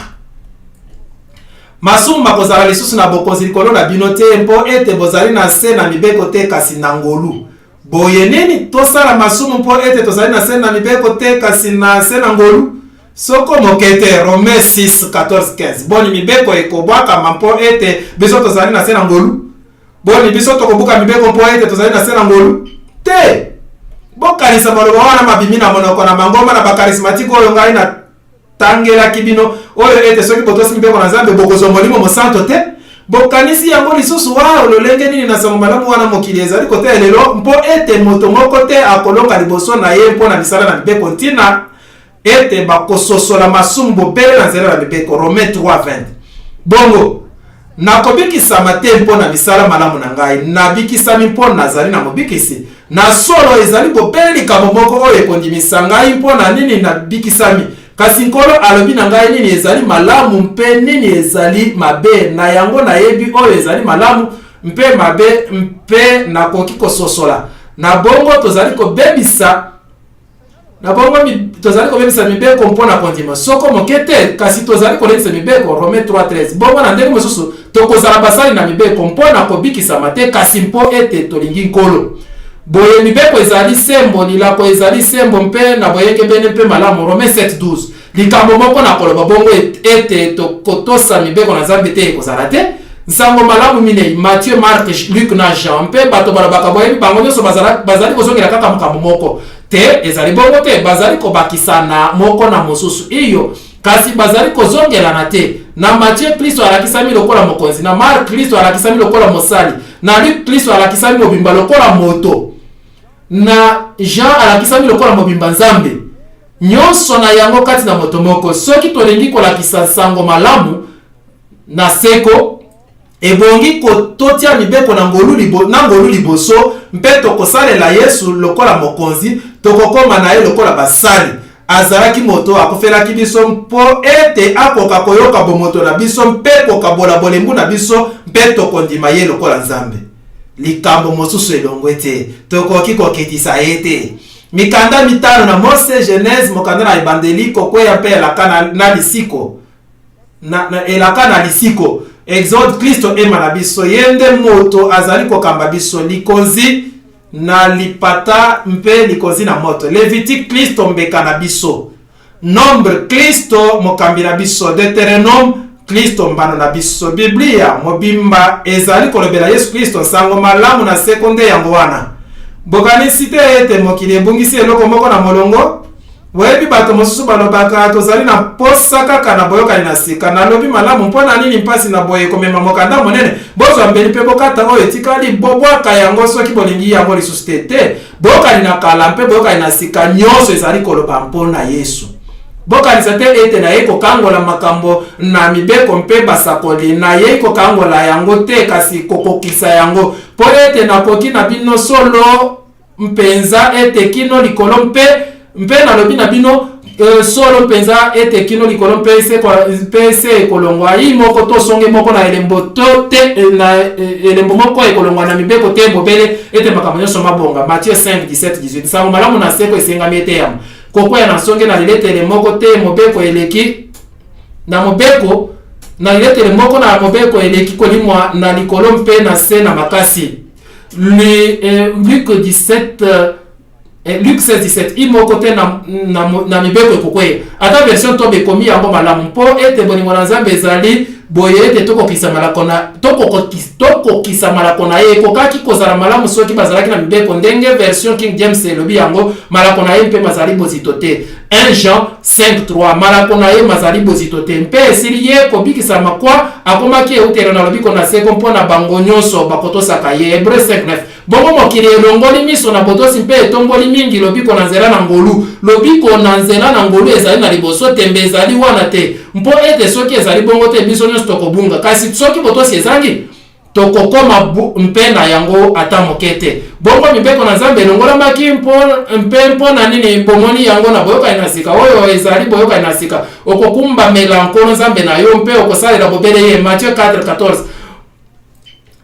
Masumu bakozala lisusu na bokonzi likolo na bino te mpo ete bozali na se na mibeko te kasi na ngolu. Boye nini tosala masumu mpo ete tozali na se na mibeko te kasi na se na ngolu? Soko mokete Romains 6:14-15. Boni mibeko ekobwaka mpo ete biso tozali na se na ngolu? Boni biso tokobuka mibeko mpo ete tozali na se na ngolu? Te! Bokanisa maloba wana mabimi na monoko na mangoma na bakarismatike oyo ngai na tangela kibino oyo ete soki botosi mibeko na Nzambe bokozwa molimo mosanto te. Bokanisi yango lisusu wa lolenge nini na sango malamu wana mokili ezali kote lelo mpo ete moto moko te akolonga liboso na ye mpo na misala na mibeko ntina ete bakososola masumu bobele na nzela na mibeko. Romains 3:20. Bongo nakobikisama te mpo na misala malamu na ngai, nabikisami mpo nazali na mobikisi. Na solo ezali bobele likambo moko oyo ekondimisa ngai mpo na nini nabikisami. Kasi nkolo alobi na ngai nini ezali malamu mpe nini ezali mabe, na yango nayebi oyo ezali malamu mpe mabe mpe nakoki kososola. Na bongo tozali kobebisa mibeko mpo na kondima. Soko mokete kasi tozali kolekisa mibeko. Romains 3:13. Bongo na ndenge mosusu tokozala basali na mibeko mpo na kobikisama te kasi mpo ete tolingi nkolo. Boye mibeko ezali sembo, lilako ezali sembo mpe na boyeke bene mpe malamu. Romains 7:12. Likambo moko na koloba bongo ete tokotosa mibeko na Nzambe te ekozala te. Nsango malamu minei Matthieu, Marc, Luc na Jean mpe bato balobaka boyebi bango nyonso bazali kozongela kaka makambo moko te. Ezali bongo te, bazali kobakisana moko na mosusu iyo kasi bazali kozongelana te. Na Matthieu Kristo alakisami lokola mokonzi, na Marc Kristo alakisami lokola mosali, na Luc Kristo alakisami mobimba lokola moto, na Jean alakisami lokola mobimba Nzambe. Nyonso na yango kati na moto moko. Soki tolingi kolakisa sango malamu na seko ebongi kototia mibeko na ngolu liboso mpe tokosalela Yesu lokola mokonzi, tokokoma na ye lokola basali. Azalaki moto akofelaki biso mpo ete akoka koyoka bomoto na biso mpe kokabola bolembu na biso mpe tokondima ye lokola Nzambe. Likambo mosusu elongwe te, tokoki kokitisa ye te. Mikanda mitano na Mose, Genèse, mokanda na ebandeli kokweya mpe elaka na lisiko. Elaka na lisiko. Exode Kristo ema na biso, yende moto azali kokamba biso likonzi na lipata mpe likonzi na moto. Levitique Kristo mbeka na biso. Nombre Kristo mokambi na biso. Deutéronome Kristo mbano na biso. Biblia mobimba ezali kolobela Yesu Kristo sango malamu na sekonde yango wana. Bokanisi te ete mokili ebungisi eloko moko na molongo. Webi bato mosusu balobaka tozali na posa kaka na boyokani na sika. Nalobi malamu mpona nini mpasi na boye komema mokanda monene. Bozwa mbeli mpe bokata oyo etikali bobwaka yango soki bolingi yango lisusu te. Bokani na kala mpe boyokani na sika nyonso ezali koloba mpona Yesu. Bokanisa te ete na ye kokangola makambo na mibeko mpe basakoli na ye kokangola yango te kasi kokokisa yango. Po ete nakoki na bino solo mpenza ete kino likolo mpe nalobi na bino solo mpenza ete kino likolo mpe se ekolongwa yi moko to songe moko na elembo to te na elembo moko ekolongwa na mibeko te bobele ete makambo nyonso mabonga. Matthieu 5:17-18. Sango malamu na seko esengami ete yamu kokwea na songe na liletele moko te mobeko eleki na mobeko na liletele moko na mobeko eleki kolimwa na likolo mpe na se na makasi. Luc 16:17 imoko te na mibeko ekokwea. Ata version to bekomi yango malamu mpo ete bolingo na Nzambe ezali boye ete tokokisa malako na ye ekokaki kozala malamu soki bazalaki na mibeko ndenge version King James elobi yango malako na ye mpe mazali bozito te. 1 Jean 5:3 malako na ye mazali bozito te mpe esili ye kobikisama kwa akomaki eutela na lobiko na seko mpona bango nyonso bakotosaka ye. Hébreu 5:9 bongo mokili elongoli miso na botosi mpe etomboli mingi lobiko na nzela na ngolu. Lobiko na nzela na ngolu ezali na liboso tembe ezali wana te mpo ete soki ezali bongo te biso nyonso tokobunga kasi soki botosi ezangi tokokoma mpe na yango ata moke te. Bongo mibeko na Nzambe elongolamaki mpe na nini bomoni yango na boyokani na sika oyo ezali boyokani na sika okokumba mela nkolo Nzambe na yo mpe okosalela bobele ye. Matthieu 4:14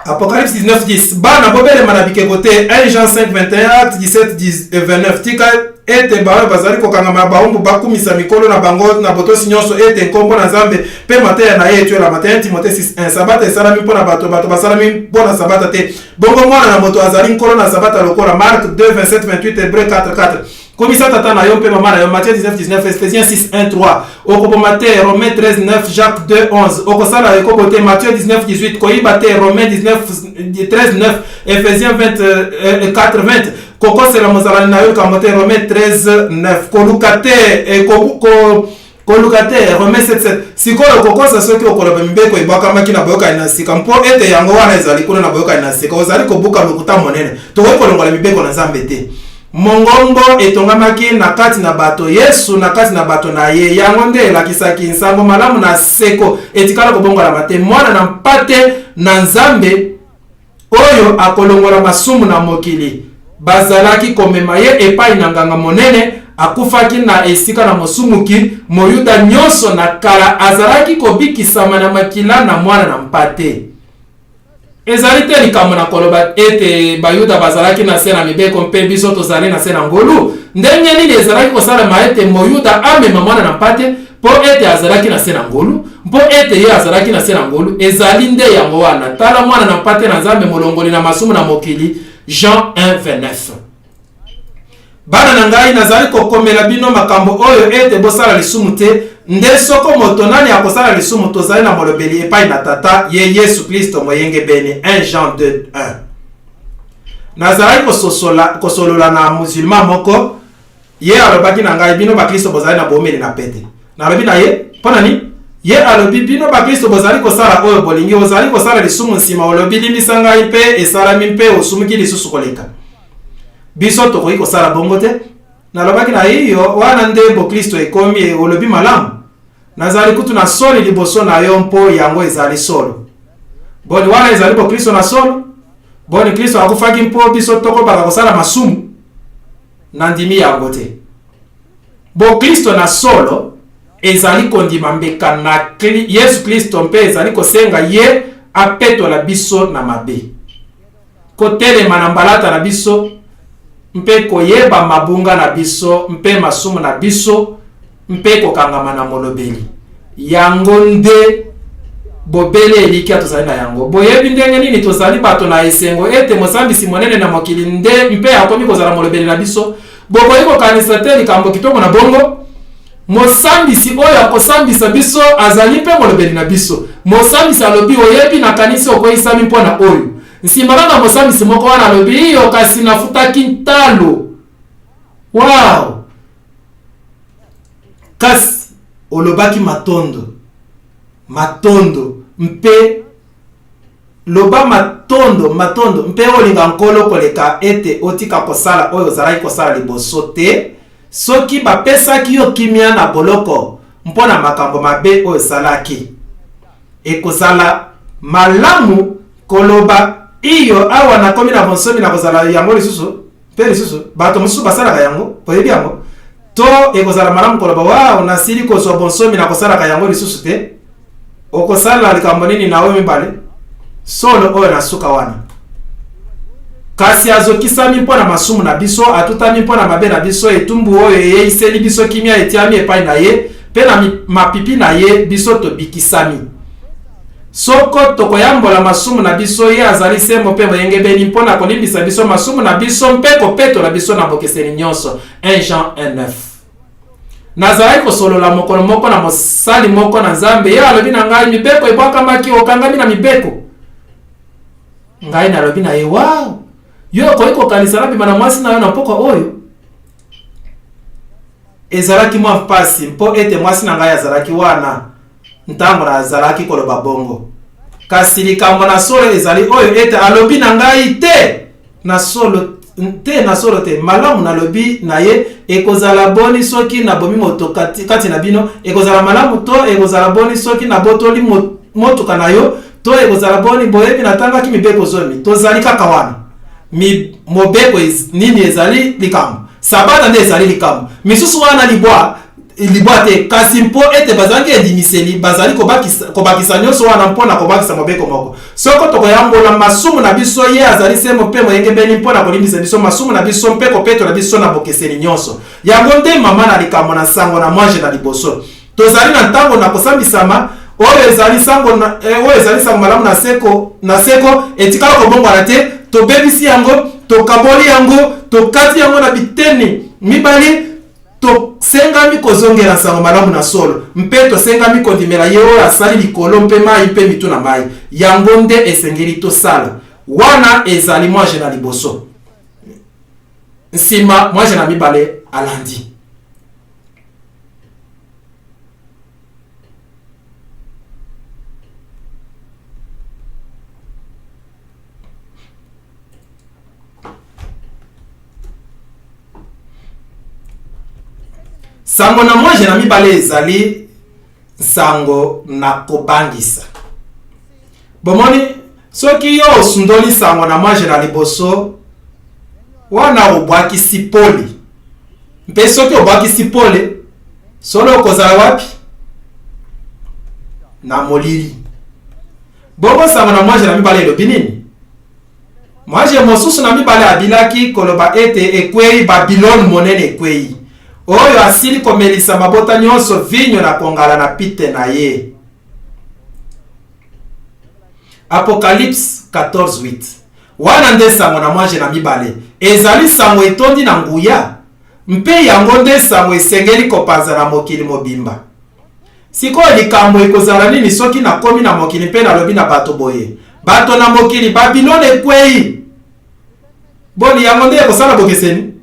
Apocalypse 19:10 bana bobele manabike kote. 1 Jean 5:21 Acte 17:29 tika ete bawe bazali kokangama baumbu bakumisa mikolo na bango na botosi nyonso ete nkombo na Nzambe pe mateya na ye etuela. Mateya Timothée 6:1 sabata esalami mpona bato basalami mpona sabata te bongo mwana na moto azali nkolo na sabata lokola. Marc 2:27-28 Hébreu 4:4 komisa tata na yo mpe mama na yo. Matthieu 19:19 Ephésiens 6:1-3 okoboma te. Romains 13:9 Jacques 2:11 okosala ekobo te. Matthieu 19:18 koyiba te. Romains 13:9 Ephésiens 4:20 kokosela mozalani na yo kamote. Romains 13:9 koluka te. Romains 7:7 sikoyo kokosa soki okoloba mibeko ebwakamaki na boyokani na sika mpo ete yango wana ezali kuna na boyokani na sika ozali kobuka lokuta monene tokoki kolongola mibeko na Nzambe te. Mongongo etongamaki na kati na bato Yesu na kati na bato na ye yango nde elakisaki nsango malamu na seko etikala kobongola mate mwana na mpate na Nzambe oyo akolongola masumu na mokili bazalaki komema ye epai na nganga monene akufaki na esika na mosumuki moyuda nyonso na kala azalaki kobikisama na makila na mwana na mpate. Ezali te likambo na koloba ete bayuda bazalaki na se na mibeko mpe biso tozali na se na ngolu. Ndenge nini ezalaki kosalema ete moyuda amema mwana na mpate mpo ete azalaki na se na ngolu mpo ete ye azalaki na se na ngolu ezali nde yango wana. Tala mwana na mpate na Nzambe molongoli na masumu na mokili. Jean 1:29 bana na ngai nazali kokomela bino makambo oyo ete bosala lisumu te nde soko moto nani akosala lisumu tozali na molobeli epai na tata ye Yesu Kristo moyenge beni. 1 Jean 2:1 nazali kosolola na musulman moko ye alobaki na ngai bino bakristo bozali na bomeli na pete. Nalobi na ye mpona ni ye alobi bino bakristo bozali kosala oyo bolingi ozali kosala lisumu nsima olobi limbisa ngai mpe esalami mpe osumuki lisusu koleka biso tokoki kosala bongo te. Nalobaki na iyo wana nde bokristo ekomi olobi malamu nazali kutu na soli liboso na yo mpo yango ezali solo. Boni wana ezali bokristo na solo boni Kristo akufaki mpo biso tokobaka kosala masumu na ndimi yango te. Bokristo na solo ezali kondima mbeka na Yesu Kristo mpe ezali kosenga ye apetola biso na mabe kotelema na mbalata na biso mpe koyeba mabunga na biso mpe masumu na biso mpe kokangama na molobeli yango nde bobele eliki tozali na yango. Boyebi ndenge nini tozali bato na esengo ete mosambisi monene na mokili nde mpe akomi kozala molobeli na biso. Bokoyi kokanisa te likambo kitoko na bongo mosambisi oyo akosambisa biso azali mpe molobeli na biso. Mosambisi alobi oyebi na kanisi okoyisami mpona oyo nsima kaka mosambisi moko wana alobi iyo kasi nafutaki ntalo. Wow! Kasi olobaki matondo mpe loba matondo mpe olinga nkolo koleka ete otika kosala oyo ozalaki kosala liboso te soki bapesaki yo kimia na boloko mpona makambo mabe oyo esalaki ekozala malamu koloba iyo awa nakomi na bonsomi na kozala yango lisusu mpe lisusu bato mosusu basalaka yango boyebi yango to ekozala malamu koloba wow nasili kozwa bonsomi na kosalaka yango lisusu te okosala likambo nini na oyo mibale solo oyo na suka wana. Kasi azokisami mpona masumu na biso atutami mpona mabe na biso etumbu oyo yeiseli biso kimia etiami epai na ye mpe na mapipi na ye biso tobikisami. Soko tokoyambola masumu na biso ye azali sembo mpe moyenge beni mpona kolimbisa biso masumu na biso mpe kopetola biso na bokeseni nyonso. 1 Jean 1:9 nazalaki kosolola mokolo moko na mosali moko na Nzambe ye alobi na ngai mibeko ebwakamaki okangami na mibeko ngai nalobi na ye wow yo okoki kokanisa na bima na mwasi na yo na pokwa oyo ezalaki mwa mpasi mpo ete mwasi na ngai azalaki wana ntango na azalaki koloba bongo kasi likambo na solo ezali oyo ete alobi na ngai te na solo te malamu nalobi na ye ekozala boni soki na bomi moto kati na bino ekozala malamu to ekozala boni soki na botoli motuka na yo to ekozala boni boyebi natangaki mibeko zomi tozali kaka wana mobeko nini ezali likambo sabata nde ezali likambo misusu wana libwa te kasi mpo ete bazalaki edimiseli bazali kobakisa nyonso wana mpona kobakisa mobeko moko soko tokoyambola masumu na biso ye azali se mpe moyengebeni mpona kolimbisa biso masumu na biso mpe kopetola biso na bokeseni nyonso yango nde mama na likambo na sango na mwange na liboso tozali na ntango na kosambisama oyo ezali sango malamu na seko etikala kobongwana te tobebisi yango tokaboli yango tokati yango na biteni mibali tosengami kozongela sango malamu na solo mpe tosengami kondimela ye oyo asali likolo mpe mai mpe mitu na mai yango nde esengeli tosala wana ezali mwange na liboso nsima mwange na mibale alandi sango na mwange na mibale ezali sango na kobangisa bomoni soki yo osundoli sango na mwange na liboso wana obwakisi pole mpe soki obwakisi pole solo okozala wapi na molili bongo sango na mwange na mibale elobi nini mwange mosusu na mibale abilaki koloba ete ekwei Babilone monene ekwei oyo asili komelisa mabota nyonso vinyo na kongala na pite na ye Apocalypse 14:8 wana nde sango na mwange na mibale ezali sango etondi na nguya mpe yango nde sango esengeli kopanza na mokili mobimba sikoyo likambo ekozala nini soki nakomi na mokili mpe nalobi na bato boye bato na mokili Babilone ekwei boni yango nde ekosala bokeseni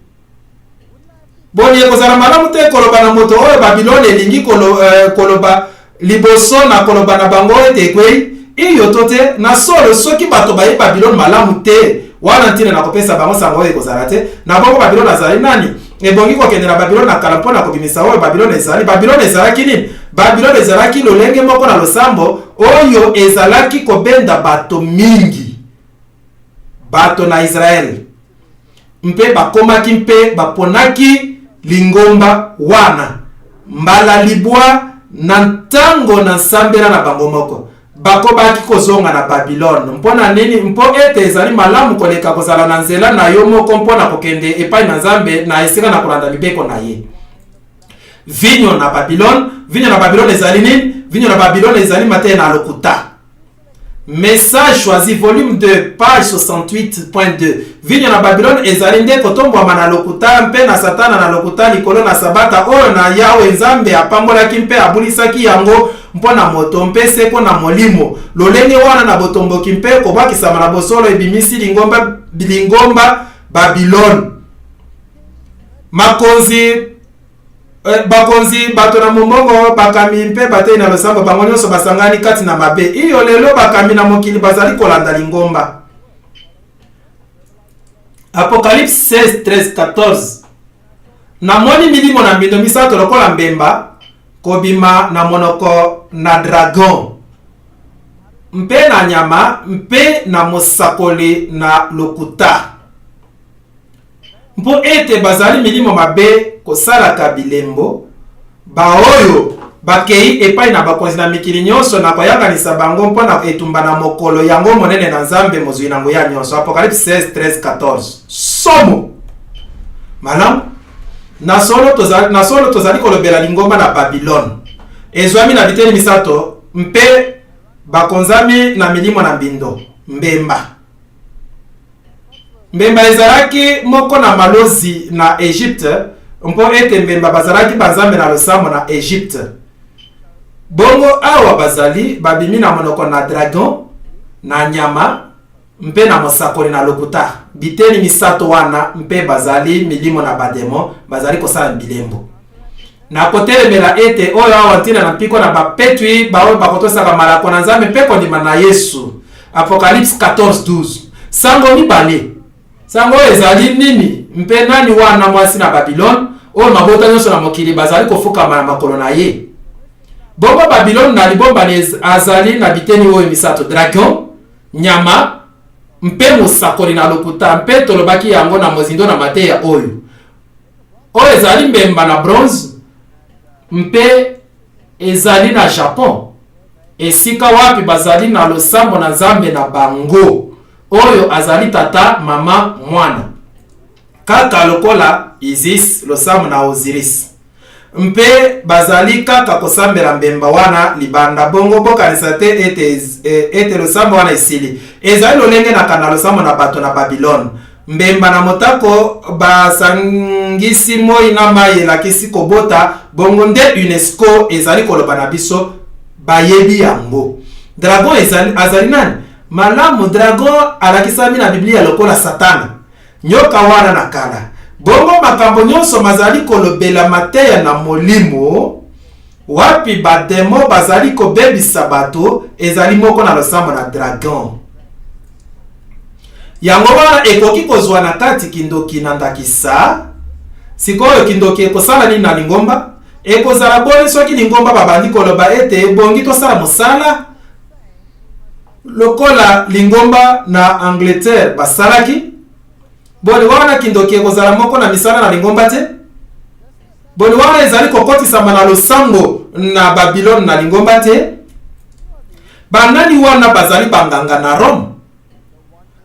boni ekozala malamu te koloba na moto oyo Babilone elingi koloba liboso na koloba na bango ete ekwei iyo to te na solo soki bato baye Babilone malamu te wana ntina na kopesa bango sango oyo ekozala te na bongo Babilone azali nani ebongi kokende na Babilone na kala mpona kobimisa oyo Babilone ezali Babilone ezalaki nini Babilone ezalaki lolenge moko na losambo oyo ezalaki kobenda bato mingi bato na Israel mpe bakomaki mpe baponaki lingomba wana mbala libwa na ntango na nsambela na bango moko bakobaki kozonga na Babilone mpona nini mpo ete ezali malamu koleka kozala na nzela na yo moko mpona kokende epai na Nzambe na esika na kolanda mibeko na ye vinyo na Babilone ezali nini vinyo na Babilone ezali mate na lokuta Message choisi volume 2 page 68.2 vinyo na Babilone ezali nde kotombwama na lokuta mpe na satana na lokuta likolo na sabata oyo na Yawe Nzambe apambolaki mpe abulisaki yango mpona moto mpe seko na molimo lolenge wana na botomboki mpe kobakisama na bosolo ebimisi lingomba Babilone bakonzi bato na momongo bakami mpe batei na losambo bango nyonso basangani kati na mabe iyo lelo bakami na mokili bazali kolanda lingomba Apocalypse 16:13 namoni milimo na mbindo misato lokola mbemba kobima na monoko na dragon mpe na nyama mpe na mosakoli na lokuta mpo ete bazali milimo mabe kosalaka bilembo baoyo bakei epai na bakonzi na mikili nyonso na koyanganisa bango mpona etumba na mokolo yango monene na Nzambe mozwi na nguya nyonso Apocalypse 16:13 somo malamu na solo tozali kolobela lingomba na Babilone ezwami na biteni misato mpe bakonzami na milimo na mbindo mbemba ezalaki moko na malozi na Egypte mpo ete mbemba bazalaki banzambe na losambo na Egypte. Bongo awa bazali babimi na monoko na dragon na nyama mpe na mosakoli na lokuta. Biteni misato wana mpe bazali milimo na bademo bazali kosala bilembo. Na kotelemela ete oyo awa ntina na mpiko na bapetwi baoyo bakotosaka malako na nzambe mpe kondima na Yesu. Apocalypse 14:12. Sango mibale. Sango ezali nini mpe nani wana mwasi na Babylon oyo mabota nyonso na mokili bazali kofukama na makolo na ye. Bongo Babylon na libomba azali na biteni oyo misato dragon, nyama, mpe mosakoli na lokuta mpe tolobaki yango na mozindo na mateya oyo. Oyo ezali mbemba na bronze mpe ezali na Japon. Esika wapi bazali na losambo na Nzambe na bango. Oyo azali tata, mama, mwana. Kaka lokola Isis losambo na Osiris. Mpe bazali kaka kosambela mbemba wana libanda. Bongo bokanisa te ete losambo wana esili. Ezali lolenge na kana losambo na bato na Babylon. Mbemba na motako basangisi moi na mai elakisi kobota. Bongo nde UNESCO ezali koloba na biso bayebi yango. Dragon azali nani? Malamu dragon alakisami na Biblia lokola Satana. Nyoka wana na kala. Bongo makambo nyonso mazali kolobela mateya na molimo. Wapi bademo bazali kobebisa bato ezali moko na losambo na dragon. Yango wana ekoki kozwa na kati kindoki na ndakisa. Sikoyo kindoki ekosala nini na lingomba? Ekozala boni soki lingomba babandi koloba ete bongi tosala mosala lokola lingomba na Angleterre basalaki. Boni wana kindoki ekozala moko na misala na lingomba te. Boni wana ezali kokotisama na losambo na Babylon na lingomba te. Banani wana bazali banganga na Rome.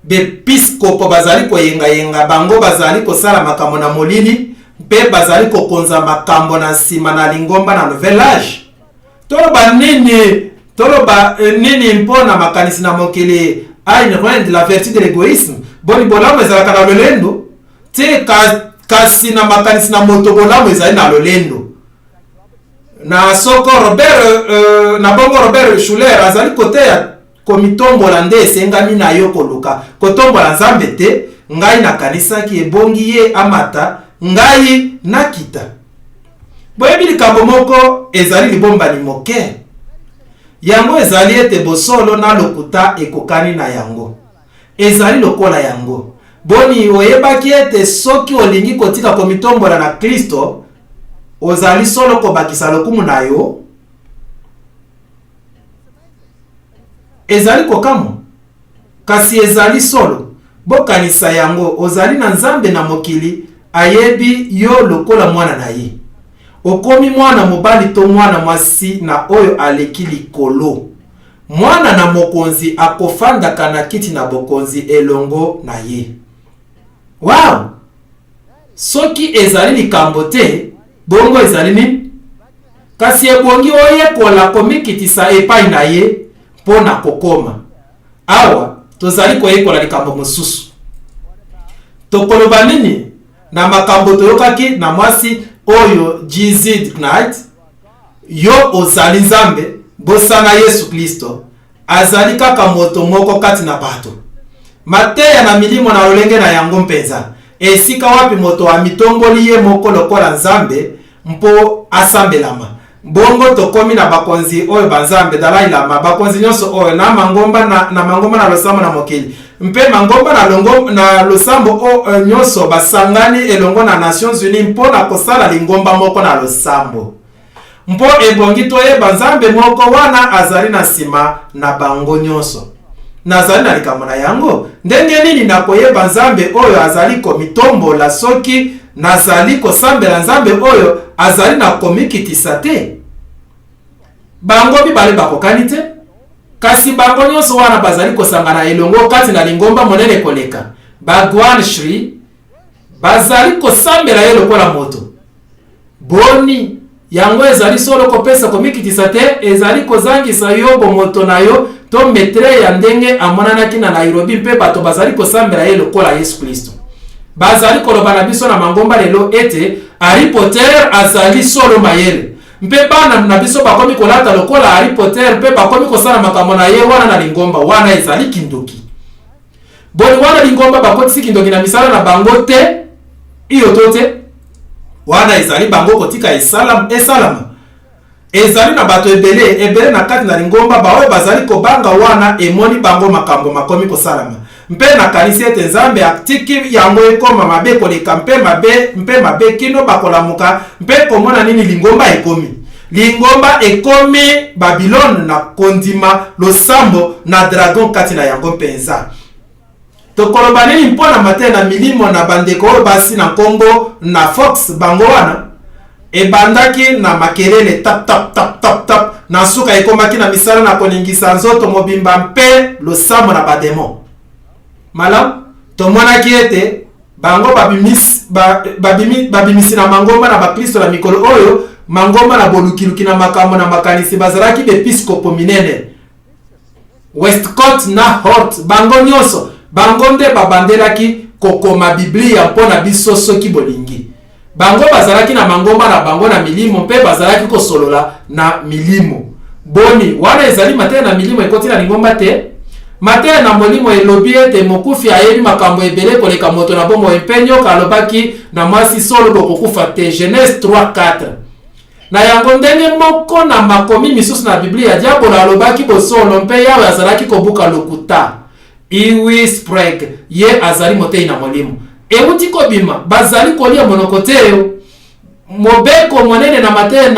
Bepiskopo bazali koyenga bango bazali kosala makambo na molili. Mpe bazali kokonza makambo na nsima na lingomba na Nouvel Âge. Toloba nini mpo na makanisi na mokili Ayn Rand la vertu de l'égoïsme. Boni bolamu ezalaka na lolendo. Te kasi na makanisi na moto bolamu ezali na lolendo. Na soko na bongo Robert Schuller azali kote ya komitombola nde esengami na yo koluka. Kotombola Nzambe te, ngai na kanisa ki ebongi ye amata, ngai nakita. Boyebi likambo moko ezali libomba ni moke. Yango ezali ete bosolo na lokuta ekokani na yango. Ezali lokola yango. Boni oyebaki ete soki olingi kotika komitombola na Kristo, ozali solo kobakisa lokumu na yo. Ezali kokamo. Kasi ezali solo. Bokanisa yango ozali na Nzambe na mokili ayebi yo lokola mwana na ye. Okomi mwana mobali to mwana mwasi na oyo aleki likolo. Mwana na mokonzi akofandaka na kiti na bokonzi elongo na ye. Wow! Soki ezali likambo te, bongo ezali nini? Kasi ebongi oyekola komikitisa epai na ye mpo na kokoma. Awa tozali koyekola likambo mosusu. Tokoloba nini? Na makambo toyokaki na mwasi oyo Jizid Knight, yo ozali Nzambe bosana Yesu Kristo azali kaka moto moko kati na bato. Mateya na milimo na lolenge na yango mpenza. Esika wapi moto amitomboli ye moko lokola Nzambe mpo asambelama. Bongo tokomi na bakonzi oyo banzambe Dalai Lama, bakonzi nyonso oyo na mangomba na losambo na mokili. Mpe mangomba na losambo nyonso basangani elongo na Nations Unies mpo na kosala lingomba moko na losambo. Mpo ebongi toyeba Nzambe moko wana azali na sima na bango nyonso. Nazali na likambo na yango. Ndenge nini na koyeba Nzambe oyo azali komitombola soki nazali kosambela Nzambe oyo azali na komikitisa te? Bango bibale bakokani te? Kasi bango nyonso wana bazali kosangana elongo kati na lingomba monene koleka. Bhagwan Shri bazali kosambela ye lokola moto. Boni yango ezali solo kopesa komikitisa te, ezali kozangisa yo bomoto na yo to metre ya ndenge amonanaki na Nairobi mpe bato bazali kosambela ye lokola Yesu Kristo. Bazali koloba na biso na mangomba lelo ete Harry Potter azali solo mayele. Mpe bana na biso bakomi kolata lokola Harry Potter mpe bakomi kosala makambo na ye wana na lingomba wana ezali kindoki. Boni wana lingomba bakotisi kindoki na misala na bango te iyo tote wana ezali bango kotika esalama. Ezali na bato ebele na kati na lingomba bawe bazali kobanga wana emoni bango makambo makomi kosalama. Mpe na kanisi ete Nzambe atiki yango ekoma mabe koleka mpe mabe kino bakolamuka mpe komona nini lingomba ekomi. Lingomba ekomi Babylone na kondima losambo na dragon kati na yango mpenza. Tokoloba nini mpona mate na milimo na bandeko oyo basi na Kongo na Fox bango wana ebandaki na makelele tap tap tap tap tap na suka ekomaki na misala na koningisa nzoto mobimba mpe losambo na bademo. Malam tomonaki ete bango babimisi na mangomba na bakristo na mikolo oyo mangomba na bolukiluki na makambo na makanisi bazalaki bepiskopo minene Westcott na Hort bango nyonso bango nde babandelaki kokoma Biblia mpona biso soki bolingi. Bango bazalaki na mangomba na bango na milimo mpe bazalaki kosolola na milimo. Boni wana ezali mateya na milimo ekoti na lingomba te. Mateya na molimo elobi ete mokufi ayebi makambo ebele koleka moto na bomo empenyo kalobaki na mwasi solo bokokufa te. Genèse 3:4. Na yango ndenge moko na makomi misusu na Biblia diabolo alobaki bosolo mpe yawe azalaki kobuka lokuta. Iwi spreg ye azali motei na molimo. Euti kobima bazali kolia monokoteo mobeko monene na mateya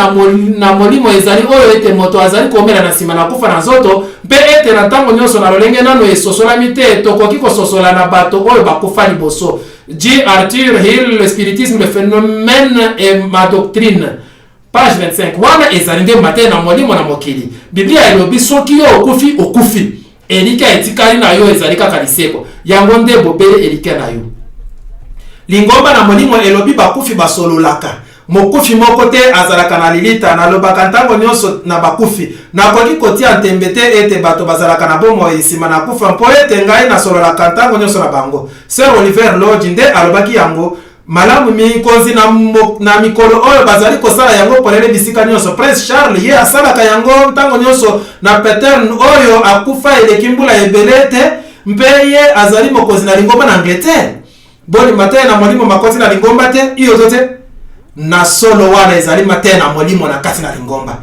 na molimo ezali oyo ete moto azali komela na sima na kufa na nzoto mpe ete na ntango nyonso na lolenge nano esosolami te tokoki kososola na bato oyo bakufa liboso. G. Arthur Hill, le spiritisme, le phénomène et ma doctrine, page 25. Wana ezali nde mateya na molimo na mokili. Biblia elobi soki yo okufi elika etikali na yo ezali kaka liseko yango nde bobele elika na yo. Lingomba na molimo elobi bakufi basololaka. Mokufi moko te azalaka na lilita na lobaka ntango nyonso na bakufi. Na koki kotia ntembete ete bato bazalaka na bomo esima na kufa mpo ete ngai na sololaka ntango nyonso na bango. Sir Oliver Lodge nde alobaki yango malamu mikonzi na mikolo oyo bazali kosala yango polele bisika nyonso. Prince Charles ye asalaka yango ntango nyonso na Petern oyo akufa eleki mbula ebele te mpe ye azali mokonzi na lingomba na Angleterre. Boni mateya na molimo makoti na lingomba te iyo tote na solo wana ezali mateya na molimo na kati na lingomba.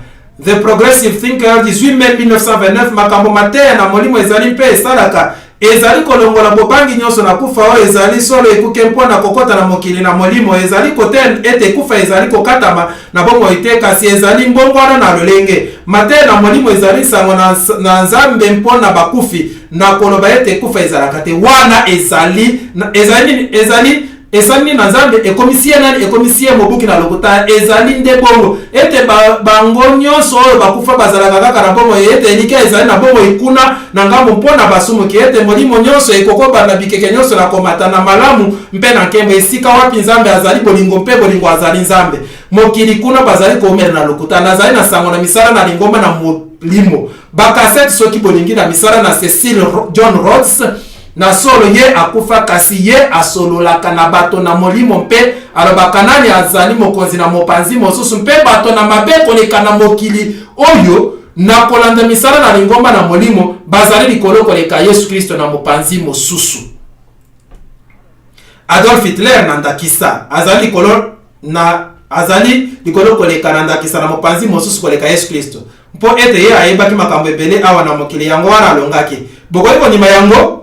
The Progressive Thinker 18 mai 1929 makambo mateya na molimo ezali mpe esalaka ezali kolongola bobangi nyonso na kufa oyo ezali solo ekuke mpona kokota na mokili na molimo ezali koten ete kufa ezali kokatama na bongo ite kasi ezali mbongwana na lolenge. Mateya na molimo ezali sango na Nzambe mpona bakufi na koloba ete kufa ezalaka te wana ezali na Nzambe ekomisie nani ekomisie mobuki na lokuta ezali nde bongo ete bango nyonso oyo bakufa bazalaka kaka na bongo ete elika ezali na bongo ikuna na ngambo mpona basumuki ete molimo nyonso ekokoba na bikeke nyonso na komata na malamu mpe na nkembo esika wapi Nzambe azali bolingo mpe bolingo azali Nzambe mokili kuna bazali komela na lokuta nazali na sango na misala na lingomba na molimo bakasete soki bolingi na misala na Cecil John Rhodes na solo ye akufa kasi ye asololaka na bato na molimo mpe alobaka nani azali mokonzi na mopanzi mosusu mpe bato na mabe koleka na mokili oyo na kolanda misala na lingomba na molimo bazali likolo koleka Yesu Kristo na mopanzi mosusu. Adolf Hitler na ndakisa azali likolo koleka na ndakisa na mopanzi mosusu koleka Yesu Kristo mpo ete ye ayebaki makambo ebele awa na mokili yango wana alongaki bokoki kondima yango.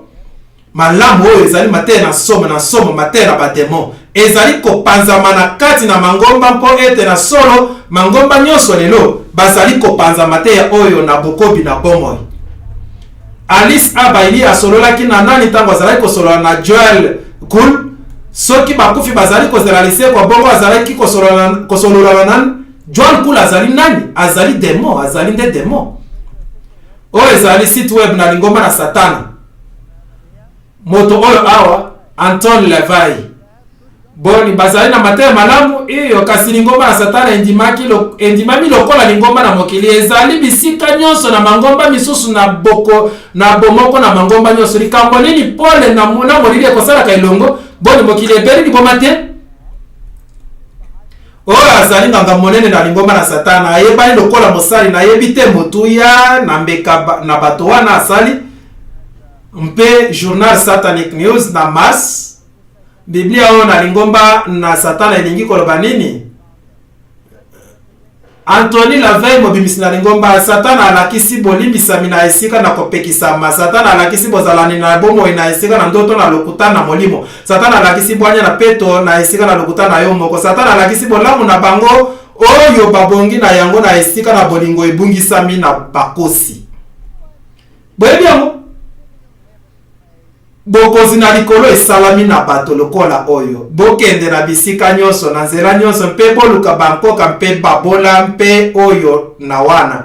Malamu oyo ezali mateya na somo mateya na bademo ezali kopanzama na kati na mangomba mpo ete na solo mangomba nyonso lelo bazali kopanza mateya oyo na bokobi na bomoi. Alice Abaili asololaki na nani ntango azalaki kosolola na Joel Kuhl soki bakufi bazali kozela liseko bongo azalaki kosolola na nani. Joel Kuhl azali nani? Azali demo, azali nde demo oyo ezali site web na lingomba na Satana. Moto oyo awa Anton Levay boni bazali na mateya malamu iyo kasi lingomba na Satana endimami lokola lingomba na mokili ezali bisika nyonso na mangomba misusu na bomoko na mangomba nyonso likambo nini pole na molili ekosalaka elongo boni mokili ebeli liboma te oyo azali nganga monene na lingomba na satana ayebani lokola mosali na yebite motuya na mbeka na bato wana asali mpe journal Satanic News na mas Biblia oyo na lingomba na satana elingi koloba nini. Anthony Lavey mobimisi na lingomba satana alakisi bolimbisami na esika na kopekisama. Satana alakisi bozalani na bomo na esika na ndoto na lokuta na molimo. Satana alakisi bwanya na peto na esika na lokuta na yo moko. Satana alakisi bolamu na bango oyo babongi na yango na esika na bolingo ebungisami na bakosi. Boyebi yango bokozi na likolo esalami na bato lokola oyo bokende na bisika nyonso na nzela nyonso mpe boluka bankoka mpe babola mpe oyo na wana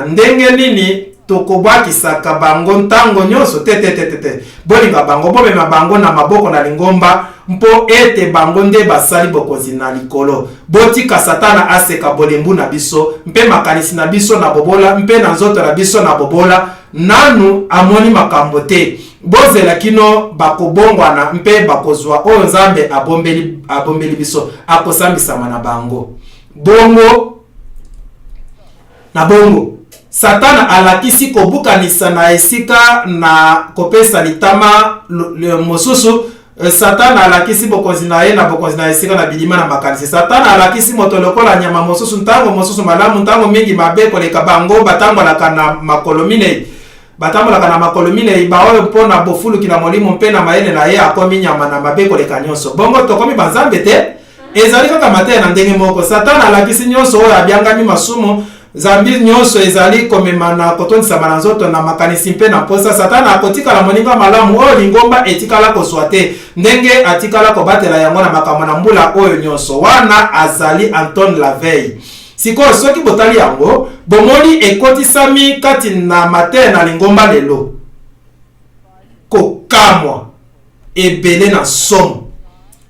ndenge nini tokobwakisaka bango ntango nyonso te bolinga bango bomema bango na maboko na lingomba mpo ete bango nde basali bokozi na likolo. Botika satana aseka bolembu na biso mpe makanisi na biso na bobola mpe na nzoto na biso na bobola nanu amoni makambo te. Bozela kino bakobongwana mpe bakozwa oyo Nzambe abombeli biso akosambisama na bango. Bongo Satana alakisi kobukanisa na esika na kopesa litama mosusu. Satana alakisi bokonzi na ye na bokonzi na esika na bilima na makanisi. Satana alakisi moto lokola nyama mosusu ntango mosusu malamu ntango mingi mabe koleka bango batambolaka na makolo minei. Batambolaka na makolo minei baoyo mpona bofulu kila molimo mpe na maene na ye akomi nyama na mabe koleka nyonso. Bongo tokomi banzambe te ezali kaka mateya na ndenge moko. Satana alakisi nyonso oyo abiangami masumu. Zambi nyonso ezali komema na kotondisama na nzoto na makanisi mpe na posa. Satana akotikala moninga malamu oyo lingomba etikala kozwa te ndenge atikala kobatela yango na makambo na mbula oyo nyonso. Wana azali Anthony Lavey. Sikoyo soki botali yango bomoni ekotisami kati na mateya na lingomba lelo kokamwa ebele na somo.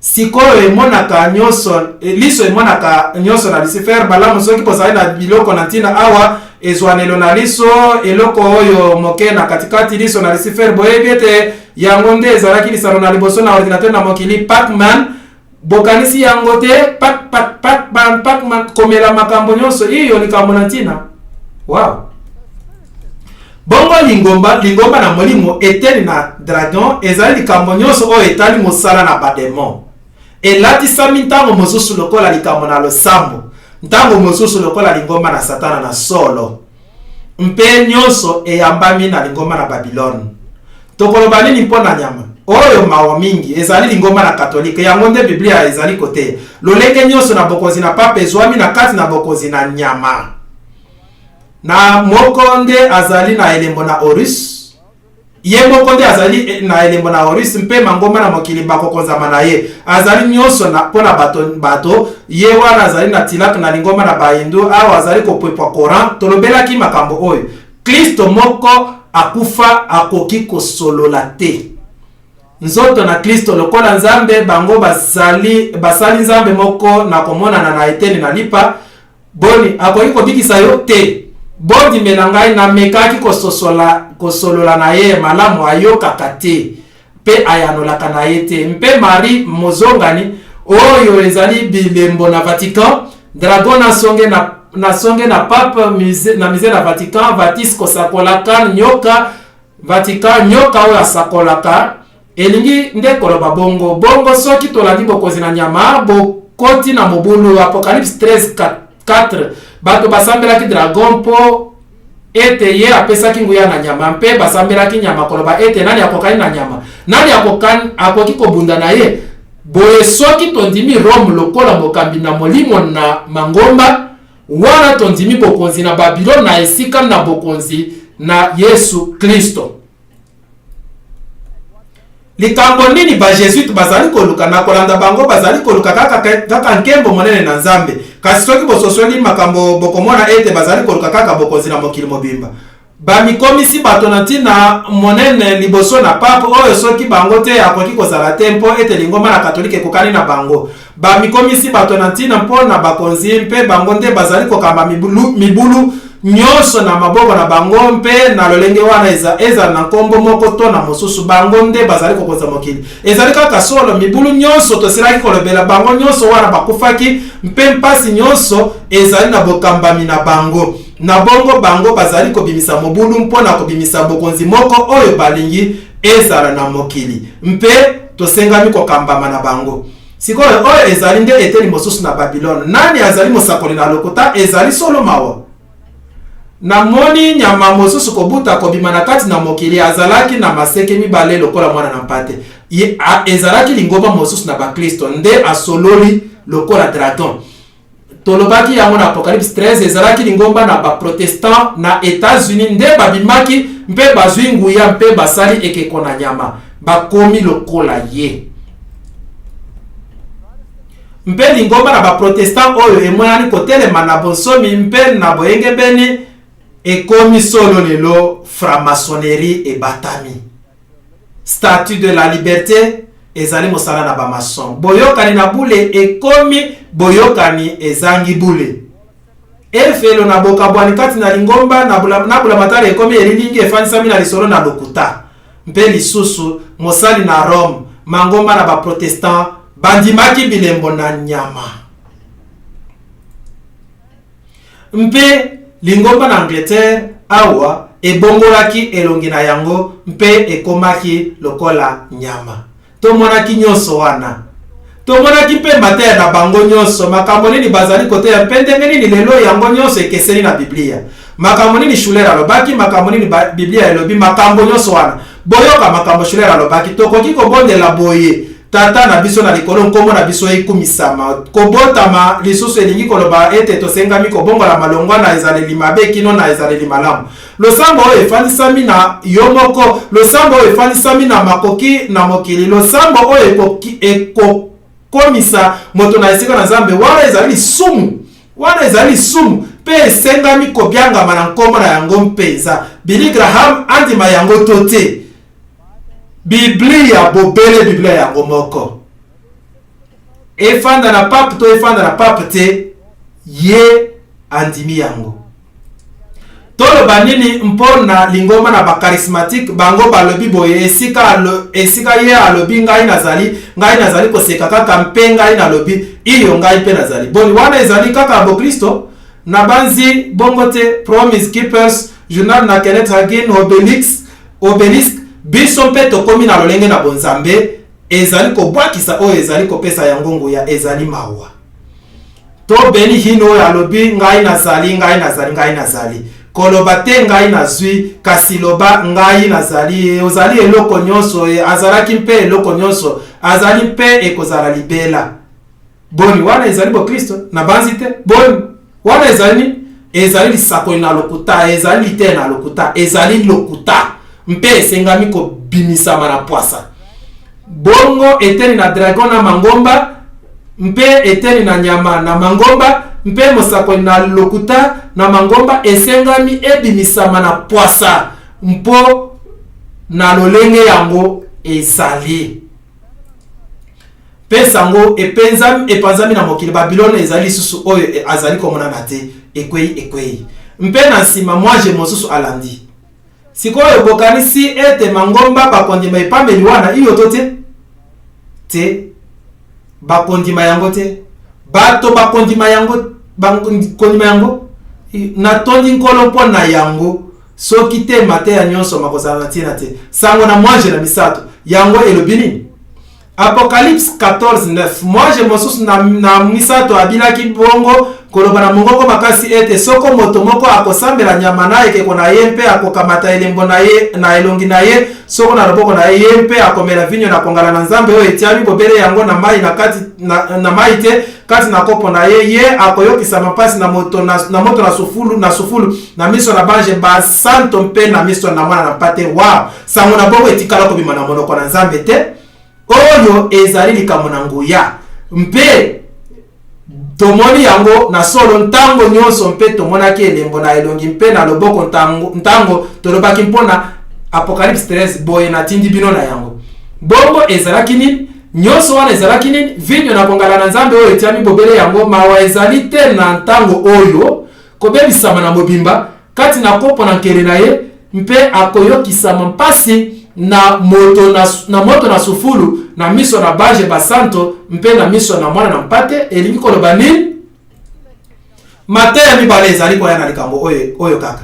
Sikoyo emonaka nyonso liso emonaka nyonso na Lucifer balamu soki bozali na biloko na ntina awa ezwanelo na liso eloko oyo moke na katikati liso na Lucifer boyebi ete yango nde ezalaki lisano na liboso na ordinateur na mokili Pac-Man. Bokanisi yango te Pac-Man komela makambo nyonso iyo likambo na ntina. Wow. Bongo lingomba na molimo eteli na dragon ezali likambo nyonso oyo etali mosala na bademon. Elatisami ntango mosusu lokola likambo na losambo, ntango mosusu lokola lingomba na satana na solo. Mpe nyonso eyambami na lingomba na Babylone. Tokoloba nini mpona nyama? Oyo mawa mingi ezali lingomba na katolike yango nde Biblia ezali kote. Lolenge nyonso na bokozi na papa ezwami na kati na bokozi na nyama. Na moko nde azali na elembo na Horus. Ye moko nde azali na elembo na Horus mpe mangomba na mokili bakokonzama na ye. Azali nyonso na pona bato ye wana azali na tilak na lingomba na bahindu awa azali kopwepwa Koran. Tolobelaki makambo oyo Kristo moko akufa akoki kosolola te. Nzoto na Kristo lokola Nzambe bango basali Nzambe moko na komonana na eteni na lipa boni akoki kobikisa yo te. Bodi melangai na mekaki kosolola na ye malamu ayokaka te pe ayanolaka na ye te. Mpe Marie mozongani oyo ezali bilembo na Vatican dragon nasonge na pape na musée na Vatican Vatis kosakolaka nyoka Vatican nyoka oyo asakolaka elingi nde koloba bongo soki tolandi bokozi na nyama bokoti na mobulu Apocalypse 13:4 bato basambelaki dragon po ete ye apesaki nguya na nyama mpe basambelaki nyama koloba ete nani akokani na nyama nani akoki kobunda na ye. Boye soki tondimi Rome lokola mokambi na molimo na mangomba wana tondimi bokonzi na Babylone na esika na bokonzi na Yesu Kristo. Likambo nini ba Jesuit bazali koluka na kolanda bango bazali koluka kaka nkembo monene na Nzambe. Kasi soki bososoli makambo bokomona ete bazali koluka kaka bokonzi na mokili mobimba. Ba mikomisi bato na ntina monene liboso na pape oyo soki bango te akoki kozala tempo ete lingomba na katolike kokani na bango. Ba mikomisi bato na ntina mpona bakonzi mpe bango nde bazali kokamba mibulu nyonso na maboko na bango mpe na lolenge wana eza na nkombo moko to na mosusu bango nde bazali kokonza mokili. Ezali kaka solo mibulu nyonso tosilaki kolobela bango nyonso wana bakufaki mpe mpasi nyonso ezali na bokambami na bango. Na bongo bango bazali kobimisa mobulu mpona kobimisa bokonzi moko oyo balingi ezala na mokili. Mpe tosengami kokambama na bango. Sikoyo oyo ezali nde eteli mosusu na Babylone. Nani azali mosakoli na lokuta? Ezali solo mawa. Na moni nyama mosusu kobuta kobima na kati na mokili azalaki na maseke mibale lokola mwana na mpate. Ezalaki lingomba mosusu na bakristo nde asololi lokola dragon. Tolobaki yango na Apocalypse 13 ezalaki lingomba na baprotestant na États-Unis nde babimaki mpe bazwi nguya mpe basali ekeko na nyama bakomi lokola ye. Mpe lingomba na baprotestant oyo emonani kotelema na bonsomi mpe na boyengebeni ekomi solo lelo franc-maçonnerie ebatami. Statue de la liberté ezali mosala na bamason. Boyokani na bule ekomi boyokani ezangi bule. Efelo na bokabwani kati na lingomba na bula matari ekomi elilingi efanisami na lisolo na lokuta. Mpe lisusu mosali na Rome mangomba na baprotestant bandimaki bilembo na nyama. Mpe lingomba na Angleterre awa ebongolaki elongi na yango mpe ekomaki lokola nyama. Tomonaki nyonso wana. Tomonaki mpe mateya na bango nyonso makambo nini bazali kote ya pendenge nini lelo yango nyonso ekeseni na Biblia. Makambo nini Schuller alobaki, makambo nini Biblia elobi, makambo nyonso wana. Boyoka makambo Schuller alobaki tokoki kobondela boye. Tata na biso na likolo nkombo na biso ekumisama kobotama lisusu elingi koloba ete tosengami kobongola malongwa na ezaleli mabe kino na ezaleli malamu. Losambo oyo efanisami na yomoko, losambo oyo efanisami na makoki na mokili, losambo oyo ekokomisa moto na esika na Nzambe wana ezali sumu. Wana ezali sumu pe esengami kobyangama na nkombo na yango mpenza. Billy Graham andima yango tote. Biblia bobele Biblia yango moko. Efanda na pape to efanda na pape te ye andimi yango. Tolo banini mpona lingoma na bakarismatique bango balobi boye esika ye alobi ngai nazali koseka kaka mpe ngai nalobi iyo ngai mpe nazali. Boni wana ezali kaka bo Kristo na banzi bongo te Promise Keepers journal na Kenneth Hagin Obelisk biso mpe tokomi na lolenge na bonzambe ezali kobwakisa oyo ezali kopesa yango nguya ezali mawa. To beni hino oyo alobi ngai nazali. Koloba te ngai nazwi kasi loba ngai nazali ozali eloko nyonso azalaki mpe eloko nyonso azali mpe ekozala libela. Boni wana ezali bo Kristo na banzi te. Boni wana ezali lisakoli na lokuta ezali te na lokuta ezali lokuta. Mpe esengami kobimisama na poasa. Bongo eteni na dragon na mangomba, mpe eteni na nyama na mangomba, mpe mosakoli na lokuta na mangomba esengami ebimisama na poasa. Mpo na lolenge yango ezali. Pe sango epanzami na mokili Babylone ezali susu oyo azali komona na te ekwei. Mpe na nsima mwaje mosusu alandi. Sikoyo bokanisi ete mangomba bakondima ipambeli wana iyo tote te bakondima yango te bato bakondima yango na tondi nkolo mpo na yango soki te mateya nyonso makozala na tina te sango na mwaje na misato yango elobini. Apocalypse 14:9 mwaje mosusu na misato abilaki bongo koloba na mongoko makasi ete soko moto moko akosambela nyama na ekeko na ye mpe akokamata elembo na ye na elongi na ye soko na loboko na ye mpe akomela vinyo na kongala na Nzambe oyo etiami bobele yango na mai na kati na mai te kati na kopo na ye akoyokisa mapasi na moto na sufulu na miso na bange ba santo mpe na miso na mwana na pate wa sango na bongo etikala kobima na monoko na Nzambe te oyo ezali likambo na nguya mpe tomoni yango na solo ntango nyonso mpe tomonaki elembo na elongi mpe na loboko ntango tolobaki mpona Apocalypse 13 boye na tindi bino na yango. Bongo ezalaki nini? Nyonso wana ezalaki nini? Vinyo na kongala na Nzambe oyo etiami bobele yango mawa ezali te na ntango oyo kobebisama na mobimba kati na kopo na nkele na ye mpe akoyokisama mpasi na moto na sufulu na miso na baje basanto mpe na miso na mwana na mpate. Elingi koloba nini? Mateya mibale ezali koya na likambo oyo kaka.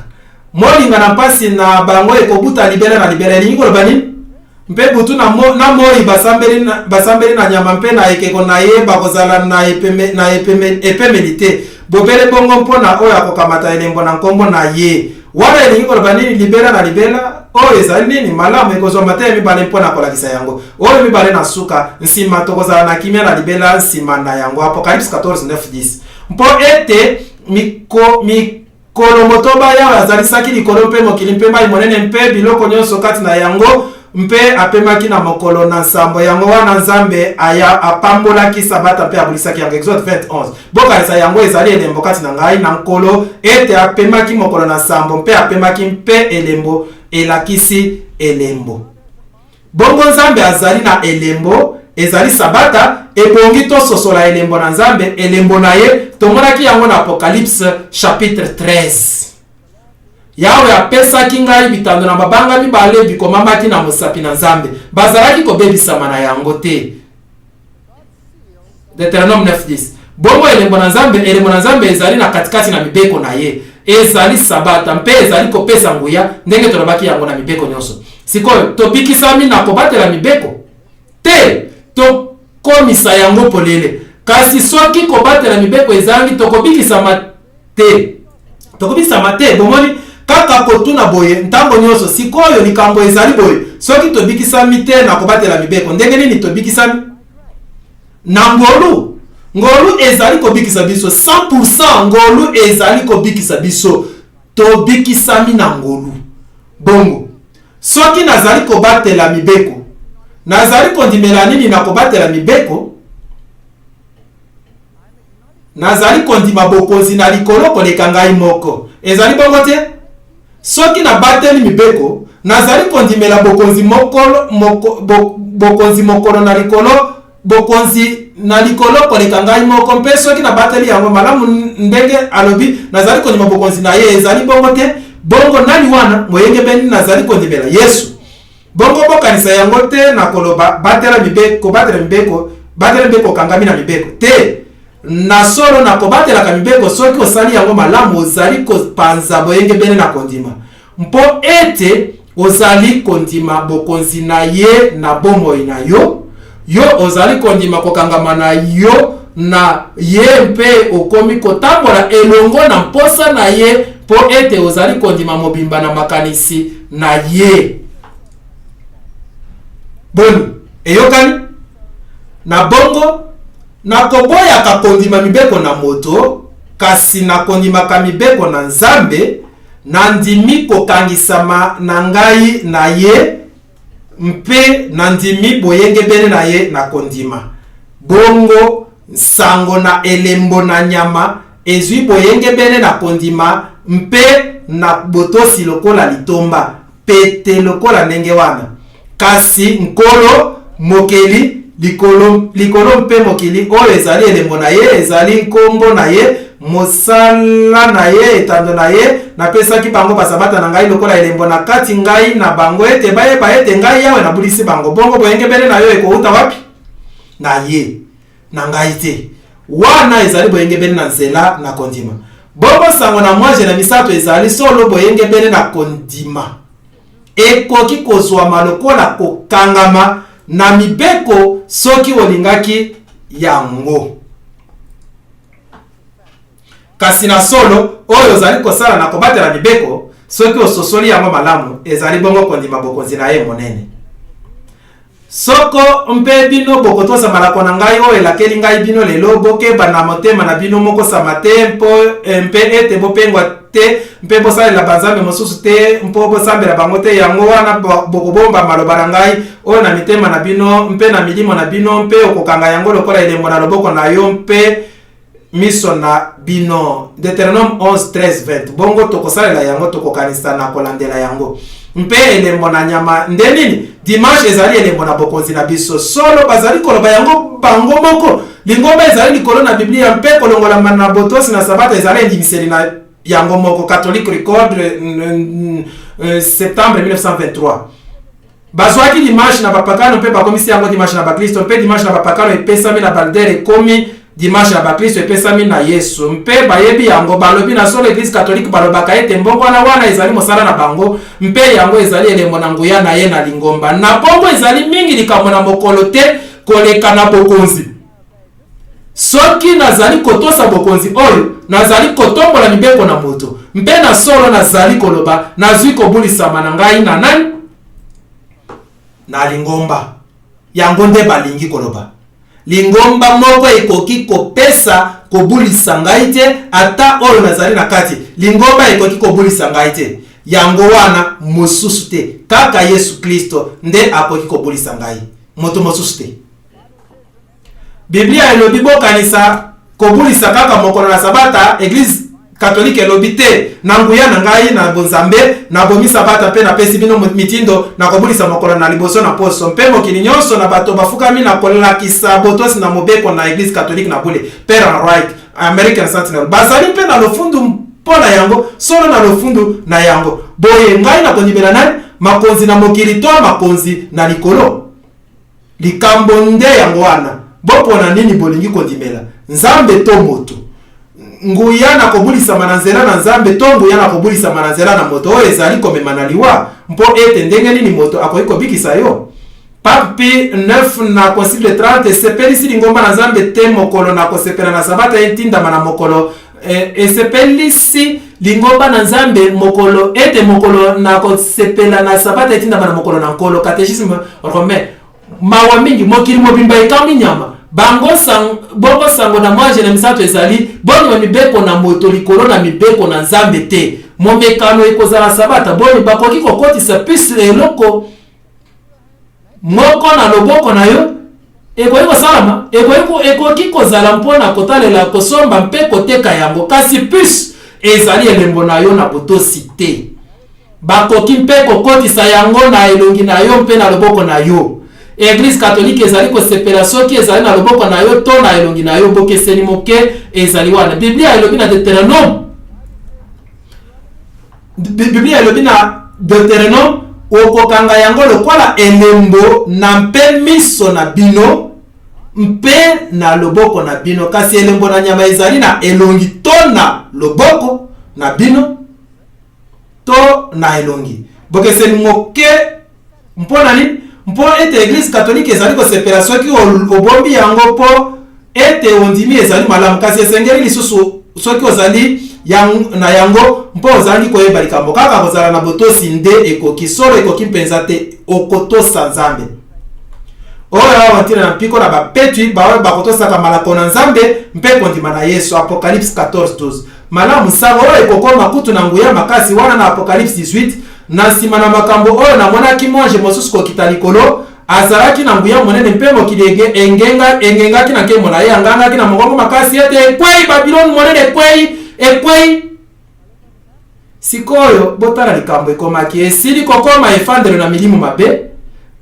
Molinga na mpasi na bango ekobuta libela na libela. Elingi koloba nini? Mpe butu na moi basambeli na nyama mpe na ekeko na ye bakozala na epemelite. Bobele bongo mpona oyo akokamata elembo na nkombo na ye. Wana elingi koloba nini? Libela na libela oyo ezali nini? Malamu ekozwa Mateya mibale mpona kolakisa yango. Oyo mibale na suka nsima tokozala na kimia na libela nsima na yango. Apocalypse 14:9-10. Mpo ete mikolo motoba ya azalisaki likolo mpe mokili mpe mai monene mpe biloko nyonso kati na yango mpe apemaki na mokolo na nsambo yango wana Nzambe apambolaki sabata mpe abulisaki yango. Exode 20:11. Bokanisa yango ezali elembo kati na ngai na nkolo ete apemaki mokolo na nsambo mpe apemaki mpe elembo elakisi elembo. Bongo Nzambe azali na elembo ezali sabata ebongi to sosola elembo na Nzambe elembo na ye tomonaki yango na Apocalypse chapitre 13. Yawe apesaki ngai bitando na mabanga mibale bikomamaki na mosapi na Nzambe bazalaki kobebisama na yango te. Deuteronome 9:10. Bongo elembo na Nzambe ezali na katikati na mibeko na ye ezali sabata mpe ezali kopesa nguya ndenge tolobaki yango na mibeko nyonso. Sikoyo tobikisami na kobatela mibeko te tokomisa yango polele. Kasi soki kobatela mibeko ezangi tokobikisama te. Bomoni kaka kotuna boye ntango nyonso sikoyo likambo ezali boye soki tobikisami te na kobatela mibeko ndenge nini tobikisami? Na ngolu ezali kobikisa biso 100%. Ngolu ezali kobikisa biso tobikisami na ngolu. Bongo soki nazali kobatela mibeko nazali kondimela nini na kobatela mibeko? Nazali kondima bokonzi na likolo koleka ngai moko. Ezali bongo te? Soki na bateli mibeko nazali kondimela bokonzi mokolo na likolo bokonzi na likolo koleka ngai moko mpe soki na bateli yango malamu ndenge alobi nazali kondima bokonzi na ye. Ezali bongo te? Bongo nani wana moyenge beni nazali kondimela Yesu. Bongo bokanisa yango te na koloba batela mibeko kangami na mibeko te. Na solo na kobatelaka mibeko soki osali yango malamu ozali kopanza boyenge bene na kondima mpo ete ozali kondima bokonzi na ye na bomoi na yo ozali kondima kokangama na yo na ye mpe okomi kotambola elongo na mposa na ye mpo ete ozali kondima mobimba na makanisi na ye. Boni eyokani na bongo na koboyaka kondima mibeko na moto kasi na kondimaka mibeko na Nzambe na ndimi kokangisama na ngai na ye mpe na ndimi boyenge bene na ye na kondima. Bongo sango na elembo na nyama ezwi boyenge bene na kondima mpe na botosi lokola litomba pete lokola ndenge wana. Kasi nkolo mokeli likolo mpe mokili oyo ezali elembo na ye ezali nkombo na ye mosala na ye etando na ye napesaki bango basabata na ngai lokola elembo na kati ngai na bango ete bayeba ete ngai Yawe nabulisi bango. Bongo boyenge bene na yo ekouta wapi? Na ye na ngai te. Wana ezali boyenge bene na nzela na kondima. Bongo sango na mwaje na misato ezali solo boyenge bene na kondima ekoki kozwama lokola kokangama na mibeko soki olingaki yango. Kasi na solo oyo ozali kosala na kobatela mibeko soki ososoli yango malamu ezali bongo kondima bokonzi na ye monene. Soko mpe bino bokotosa malako na ngai oyo elakeli ngai bino lelo bokeba na motema na bino moko samate mpe ete bopengwa te mpe bosalela banzambe mosusu te mpo bosambela bango te. Yango wana bokobomba maloba na ngai oyo na mitema na bino mpe na milimo na bino mpe okokanga yango lokola elembo na loboko na yo mpe miso na bino. Deuteronome 11:13-20. Bongo tokosalela yango tokokanisa na kolandela yango mpe elembo na nyama nde nini? Dimanche ezali elembo na bokonzi na biso solo bazali koloba yango bango moko. Lingomba ezali likolo na Biblia mpe kolongola na botosi na sabata ezali endimiseli na yango moko Catholic Record septembre 1923 bazwaki dimanche na bapakano mpe bakomisi yango dimanche na bakristo mpe dimanche na bapakano epesami na balder ekomi dimanche na bakristo epesami na Yesu mpe bayebi yango balobi na solo Église catholique balobaka ete mbongo wana ezali mosala na bango mpe yango ezali elembo na nguya na ye na lingomba na bongo ezali mingi likambo na mokolo te koleka na bokonzi soki nazali kotosa bokonzi oyo nazali kotombola mibeko na moto mpe na solo nazali koloba nazwi kobulisama na ngai na nani na lingomba yango nde balingi koloba lingomba moko ekoki kopesa kobulisa ngai te ata oyo nazali na kati lingomba ekoki kobulisa ngai te yango wana mosusu te kaka Yesu Kristo nde akoki kobulisa ngai moto mosusu te Biblia elobi bokanisa kobulisa kaka mokolo na sabata Église catholique elobi te na nguya na ngai na bonzambe na bomi sabata pe na pesi bino mitindo na kobulisa mokolo na liboso na poso mpe mokili nyonso na bato bafukami na kolakisa botosi na mobeko na Église catholique na bule Père Wright American Sentinel bazali mpe na lofundu mpona yango solo na lofundu na yango boye ngai na kondimela nani makonzi na mokili to makonzi na likolo likambo nde yango wana bopona nini bolingi kondimela nzambe to moto nguya na kobulisa mananzela na nzambe to nguya na kobulisa mananzela na moto oyo ezali komema na liwa mpo ete ndenge nini moto akoki kobikisa yo Pape 9 na Concile 30 sepelisi lingomba na nzambe te mokolo na kosepela na sabata etindama na mokolo sepelisi lingomba na nzambe mokolo ete mokolo na kosepela na sabata etindama na mokolo na nkolo catéchisme romain mawa mingi mokili mobimba ekami nyama bongo sango na mwaje na misato ezali boni mibeko na moto likolo na mibeko na nzambe te momekano ekozala sabata boni bakoki kokotisa pisi eloko moko na loboko na yo ekoki kosalama ekoki kozala mpona kotalela kosomba mpe koteka yango kasi pisi ezali elembo na yo na botosi te bakoki mpe kokotisa yango na elongi na yo mpe na loboko na yo Église catholique ezali kosepela soki ezali na loboko na yo to na elongi na yo bokeseni moke ezali wana Biblia elobi na Deutéronome okokanga yango lokola elembo na mpe miso na bino mpe na loboko na bino kasi elembo na nyama ezali na elongi to na loboko na bino to na elongi bokeseni moke mpona nini mpo ete Église catholique ezali kosepela soki obombi yango po ete ondimi ezali malamu kasi esengeli lisusu soki ozali na yango mpo ozali koyeba likambo kaka kozala na botosi nde ekoki solo ekoki mpenza te okotosa nzambe oyo awa matira na mpiko na bapetwi baoyo bakotosaka malako na nzambe mpe kondima na Yesu Apocalypse 14:12 malamu sango oyo ekokoma kutu na nguya makasi wana na Apocalypse 18 na nsima na makambo oyo namonaki mwange mosusu kokita likolo azalaki na nguya monene mpe mokili engengaki na nkembo na ye angangaki na mongongo makasi ete ekwei Babiloni monene ekwei sikoyo botala likambo ekomaki esili kokoma efandelo na milimo mabe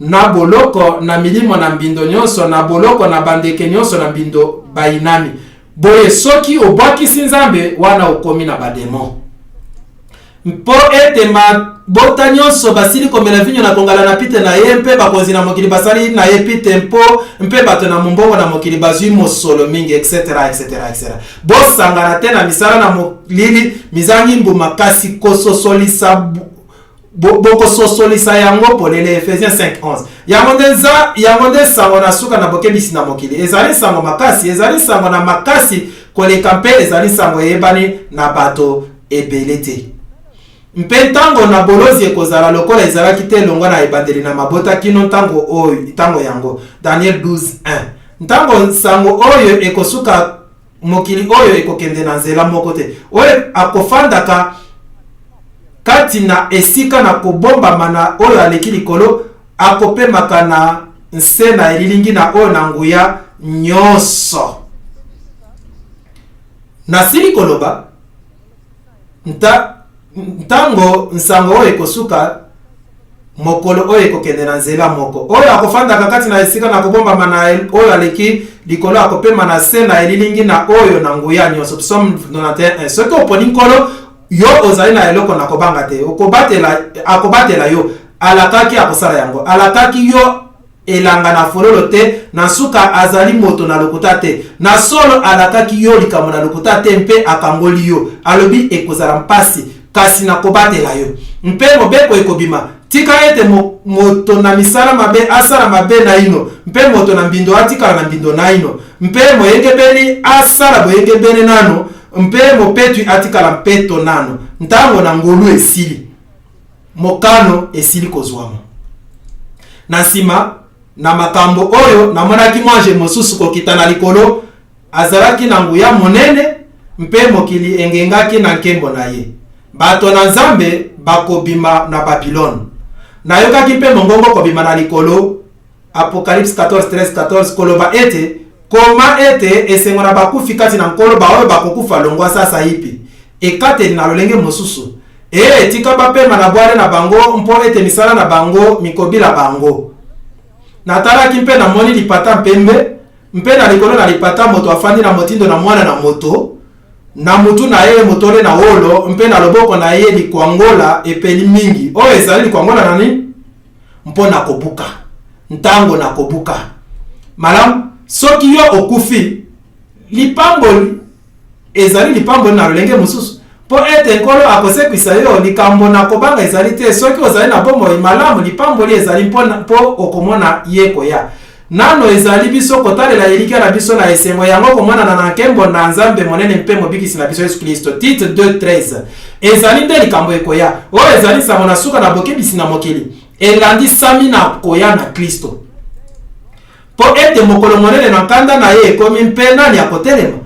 na boloko na milimo na mbindo nyonso na boloko na bandeke nyonso na mbindo bayinami boye soki obwakisi nzambe wana okomi na bademo mpo ete mabota nyonso basili komela vinyo na kongala na pite na ye mpe bakonzi na mokili basali na ye pite mpe bato na mombongo na mokili bazwi mosolo mingi etc. bosangana te na misala na molili mizangi mbuma kasi bokososolisa yango polele Ephésiens 5:11 yango nde sango na suka na bokebisi na mokili ezali sango makasi ezali sango na makasi koleka mpe ezali sango eyebani na bato ebele te mpe ntango na bolozi ekozala lokola ezalaki te elongwa na ebandeli na mabota kino ntango yango Daniel 12:1 ntango sango oyo ekosuka mokili oyo ekokende na nzela moko te oyo akofandaka kati na esika na kobombama na oyo aleki likolo akopemaka na nse na elilingi na oyo na nguya nyonso nasili koloba ntango nsango oyo ekosuka mokolo oyo ekokende na nzela moko oyo akofandaka kati na esika na kobombama na oyo aleki likolo akopema na se na elilingi na oyo na nguya nyonso Psaume 91 soki oponi nkolo yo ozali na eloko na kobanga te akobatela yo alakaki akosala yango alakaki yo elanga na fololo te na suka azali moto na lokuta te na solo alakaki yo likambo na lokuta te mpe akangoli yo alobi ekozala mpasi kasi na kobatela yo mpe mobeko ekobima tika ete moto na misala mabe asala mabe na ino mpe moto na mbindo atikala na mbindo na ino mpe moyengebeni asala boyengebeni nano mpe mopetwi atikala mpeto nano ntango na ngolu esili mokano esili kozwama na nsima na makambo oyo namonaki mwange mosusu kokita na likolo azalaki na nguya monene mpe mokili engengaki na nkembo na ye bato na Nzambe bakobima na Babylone nayokaki mpe mongongo kobima na likolo Apocalypse 14:13-14 koloba ete koma ete esengo na bakufi kati na nkolo baoyo bakokufa longwa sasa ipi ekateli na lolenge mosusu tika bapema na bwale na bango mpo ete misala na bango mikobila bango natalaki mpe na moni lipata mpembe mpe na likolo na lipata moto afandi na motindo na mwana na moto na mutu na ye motole na wolo mpe na loboko na ye likwangola epeli mingi oyo ezali likwangola nani mpo na kobuka ntango na kobuka malamu soki yo okufi lipamboli ezali lipamboli na lolenge mosusu po ete nkolo akosekwisa yo likambo na kobanga ezali te soki ozali na bomoi malamu lipamboli ezali mpo okomona ye koya nano ezali biso kotalela elika na biso na esengo yango komonana na nkembo na Nzambe monene mpe mobikisi na biso Yesu Kristo titre 2:13 ezali nde likambo ekoya oyo ezali sango na suka na bokebisi na mokili elandisami na koya na Kristo po ete mokolo monene na nkanda na ye ekomi mpe nani akotelema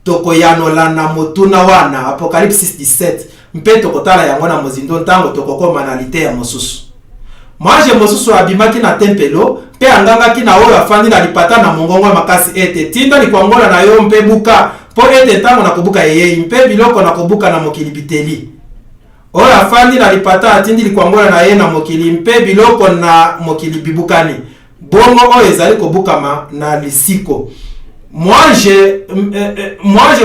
tokoyanola na motuna wana Apocalypse 6:17 mpe tokotala yango na mozindo ntango tokokoma na lite ya mosusu mwange mosusu abimaki na tempelo mpe angangaki na oyo afandi na lipata na mongongo makasi ete tinda likwangola na yo mpe buka po ete ntango na kobuka eyei mpe biloko na kobuka na mokili biteli oyo afandi na lipata atindi likwangola na ye na mokili mpe biloko na mokili bibukani bongo oyo ezali kobukama na lisiko mwange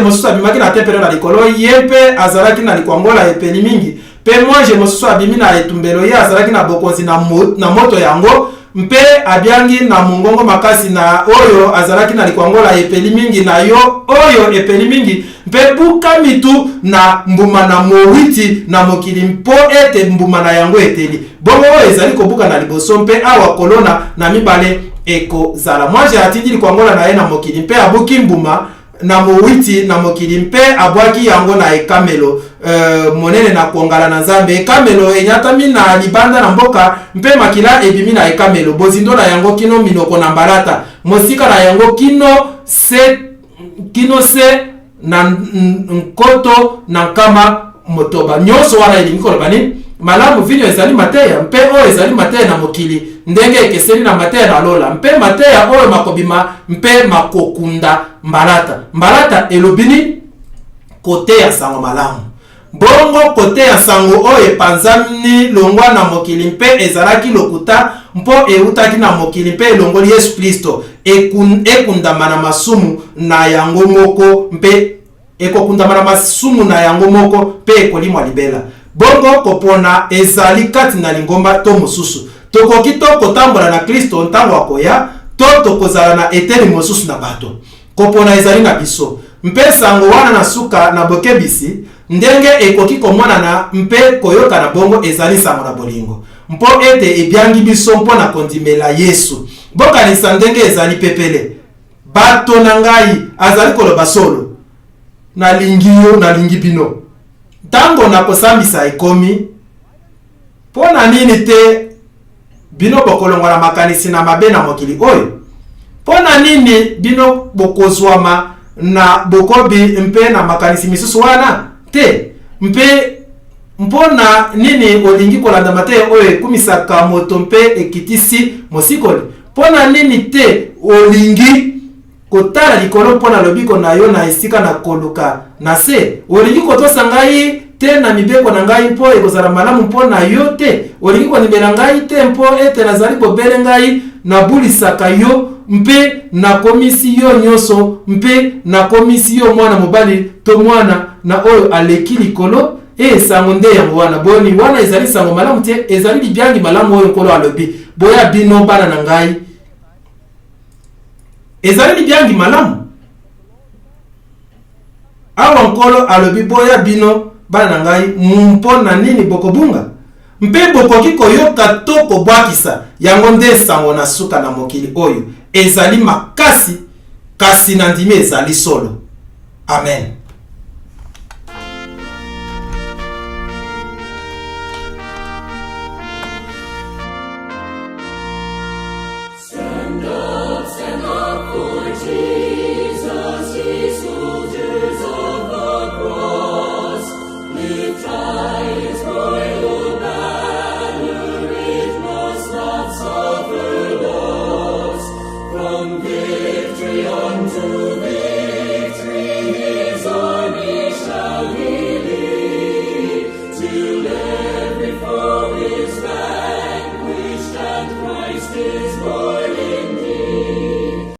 mosusu abimaki na tempelo na likolo ye mpe azalaki na likwangola epeli mingi mpe mwange mosusu abimi na etumbelo ye azalaki na bokonzi na moto yango mpe abiangi na mongongo makasi na oyo azalaki na likwangola epeli mingi na yo oyo epeli mingi mpe buka mitu na mbuma na mowiti na mokili mpo ete mbuma na yango eteli bongo oyo ezali kobuka na liboso mpe awa kolona na mibale ekozala mwange atindi likwangola na ye na mokili mpe abuki mbuma na mowiti na mokili mpe abwaki yango na ekamelo monene na kongala na Nzambe ekamelo enyatami na libanda na mboka mpe makila ebimi na ekamelo bozindo na yango kino minoko na mbalata mosika na yango kino se na nkoto na nkama motoba nyonso wana elingi koloba nini malamu vinyo ezali mateya mpe oyo ezali mateya na mokili ndenge ekeseni na mateya na lola mpe mateya oyo makobima mpe makokunda mbalata elobini kote ya sango malamu bongo kote ya sango oyo epanzani longwa na mokili mpe ezalaki lokuta mpo eutaki na mokili mpe elongoli Yesu Kristo ekundama na masumu na yango moko mpe ekokundama na masumu na yango moko mpe ekolimwa libela bongo kopona ezali kati na lingomba to mosusu tokoki to kotambola na Kristo ntango akoya to tokozala na eteni mosusu na bato kopona ezali na biso mpe sango wana na suka na bokebisi ndenge ekoki komonana mpe koyoka na bongo ezali sango na bolingo mpo ete ebiangi biso mpo na kondimela Yesu bokanisa ndenge ezali pepele bato na ngai azali koloba solo nalingi yo nalingi bino ntango na kosambisa ekomi mpo na nini te bino bokolongwa na makanisi na mabe na mokili oyo mpo na nini bino bokozwama na bokobi mpe na makanisi misusu wana te mpe mpona nini olingi kolanda mateya oyo ekumisaka moto mpe ekitisi mosikoli mpona nini te olingi kotala likolo mpona lobiko na yo na esika na koluka na se olingi kotosa ngai te na mibeko na ngai mpo ekozala malamu mpo na yo te olingi konimela ngai te mpo ete nazali kobele ngai nabulisaka yo mpe nakomisi yo nyonso mpe nakomisi yo mwana mobali to mwana na oyo aleki likolo sango nde yango wana boni wana ezali sango malamu te ezali libyangi malamu oyo nkolo alobi boya bino bana na ngai ezali libyangi malamu awa nkolo alobi boya bino bana na ngai mpo na nini bokobunga mpe bokoki koyoka to kobwakisa yango nde sango na suka na mokili oyo ezali makasi kasi na ndimi ezali solo amen. Every foe is vanquished and Christ is born.